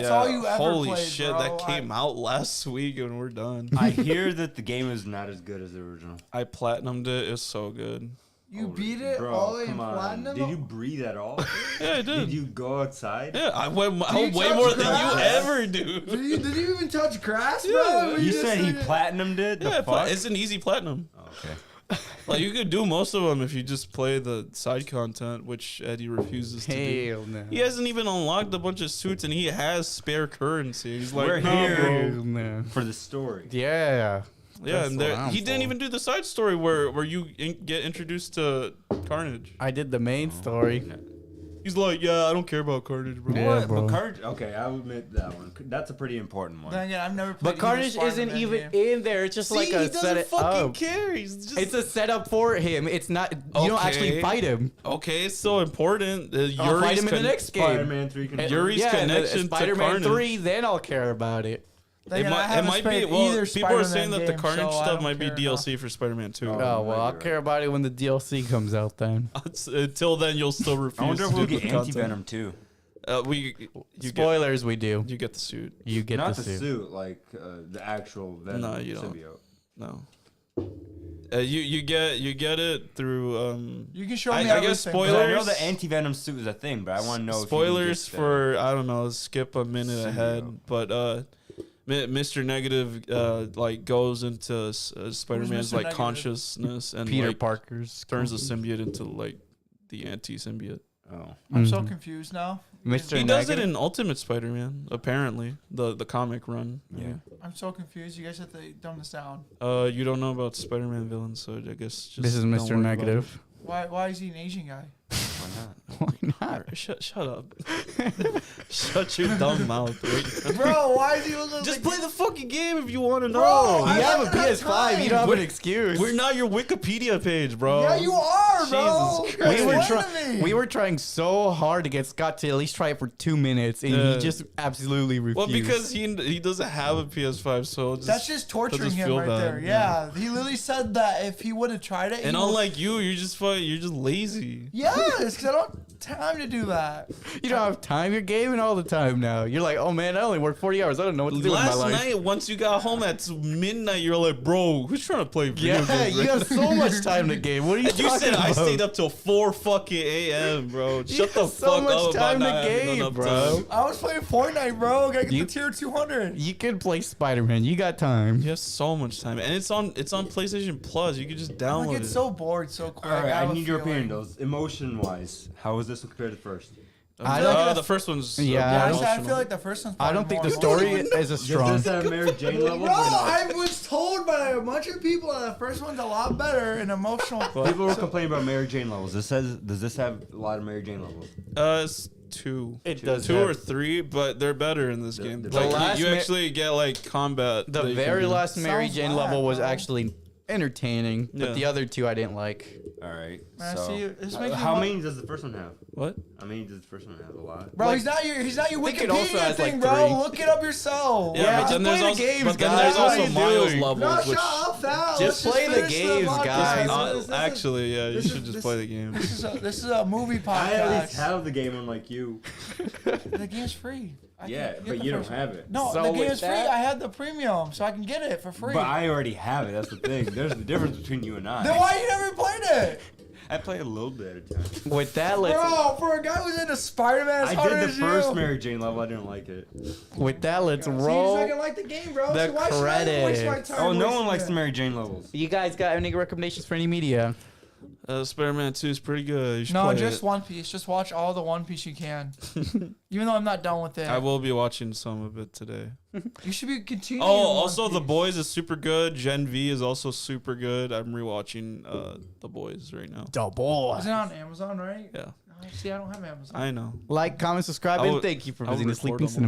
all you ever Holy played, shit, bro. that came out last week and we're done. I hear that the game is not as good as the original. I platinumed it. It's so good. You beat it Bro, all the way in come on. platinum? Did you breathe at all? Yeah, I did. Did you go outside? Yeah, I went you way touch more than grass? you ever do. Did you even touch grass, Yeah. bro? You just said he did it? platinumed it? The Yeah, fuck? it's an easy platinum. Oh, okay. Like you could do most of them if you just play the side content, which Eddie refuses to do. Hell no. He hasn't even unlocked a bunch of suits, and he has spare currency. He's like, We're "No, here." bro." Hell no. For the story. Yeah. Yeah, That's and what I'm he didn't for. even do the side story where you get introduced to Carnage. I did the main story. He's like, yeah, I don't care about Carnage, bro. Yeah, What? bro. But Carnage, okay, I'll admit that one. That's a pretty important one. Then again, I've never played But either Carnage isn't Spider-Man even game. in there. It's just See, like he a doesn't set fucking up. care. He's just It's a setup for him. It's not. You don't actually Okay. fight him. okay. It's so important. I'll Yuri's fight him in the next game. Spider-Man 3 can And- Yuri's yeah, and then connection to Spider-Man Carnage. 3, then I'll care about it. Then It again, I might, it haven't might be. played Well, either people are Spider-Man saying that the game, Carnage so I stuff don't might be care DLC for Spider-Man 2. Oh, well, right, I'll right. care about it when the DLC comes out then. Until then, you'll still refuse I wonder if to we'll do get the content. Anti-Venom too. You Spoilers, we do. get you get the suit. You get Not the the suit. suit, like the actual Venom No, you don't. symbiote. No. You get it through You can show I- me I guess everything. spoilers- But I know the anti-venom suit is a thing, but I want to know spoilers if you can get for I don't know, skip a minute ahead, Symbiote. but Mr. Negative like goes into Spider-Man's Mr. like Negative? consciousness and Peter like Parker's. turns the symbiote into like the anti-symbiote. Oh. I'm so Mhm. confused now. Mr. He does it Negative? in Ultimate Spider-Man, apparently the comic run. Yeah. I'm so confused. You guys have to dumb this down. You don't know about Spider-Man villains, so I guess just This is don't Mr. worry about Negative. Why is he an Asian guy? Why not? Why not? it. Shut up. Shut your dumb mouth. Wait. Bro, why is he looking Just play the fucking game if you want to know. Bro, You I have a haven't had PS5. You don't have an excuse. We're not your Wikipedia page, bro. Yeah, you are, bro. Jesus We were, Explain to me. we were trying so hard to get Scott to at least try it for 2 minutes, and Yeah. he just absolutely refused. Well, because he doesn't have a PS5, so That's just torturing just him feel right bad, there. Yeah. He literally said that if he would have tried it, and he would- unlike you, you're just lazy. yes, because I don't have time to do that. you don't have time. You're gaming all the time now. You're like, oh man, I only work 40 hours. I don't know what to do with my Last life. night, once you got home at midnight, you're like, bro, who's trying to play video Yeah, games? you right have so much time to game. What are you And you talking said about? I stayed up till 4 fucking a.m., bro. Shut the have so fuck much up time about to not having game, enough bro. time. I was playing Fortnite, bro. Gotta get You- the tier 200. You can play Spider-Man. You got time. You have so much time, and it's on PlayStation Plus. You can just I download get it. so bored so quick. All right, have I a need your opinion, feeling. though. Emotion-wise, how is this one compared to the first? I feel like the that's- first one's Yeah, Yeah, I I, don't- I feel like the first one's I don't think the probably story more- is as strong. Does this have Mary Jane levels? Bro, I was told by a bunch of people that the first one's a lot better and emotional. People were complaining about Mary Jane levels. Does this have a lot of Mary Jane levels? It's 2. It does two have- or 3, but they're better in this The- game. the Like, last you Ma- actually get like combat. The that you can very do. last Mary Sounds Jane whack, level was bro. actually entertaining, Yeah. but the other two I didn't like. All right. Man, so, see, this makes me how want- many does the first one have? What? How many does the first one have? A lot. Bro, Like- he's not your think it also Wikipedia has, thing, like, bro. 3. Look it up yourself. Yeah, Yeah, but then just there's play the also, games, but then guys. there's What are also you Miles doing? levels, No, which shut up, Val. Just Let's play the finish games, podcast. guys. This is- actually, yeah, you this should is- just this- play the game. This is a movie I at least podcast. have the game, unlike you. The game's free. I Yeah, can get but the you don't first one. have it. No, So the with game's free. that- I had the premium, so I can get it for free. But I already have it. That's the thing. There's the difference between you and Then I. why you never played it? I play a little bit at a time. With that, let's Bro, for a guy who's into Spider-Man, as I hard did the as first you. Mary Jane level. I didn't like it. with that let's See, roll. he's not gonna like the game, bro. the so why should I even waste my credits. time Oh, no one wasting likes it? the Mary Jane levels. You guys got any recommendations for any media? Spider-Man 2 is pretty good. You should No, play just it. One Piece. Just watch all the One Piece you can. Even though I'm not done with it. I will be watching some of it today. You should be continuing. Oh, One also The Piece. Boys is super good. Gen V is also super good. I'm rewatching The Boys right now. Double. Is it on Amazon, right? Yeah, Oh, see, I don't have Amazon. I know. Like, comment, subscribe, I and would- thank you for I would visiting the record Sleeping them all. Cinema.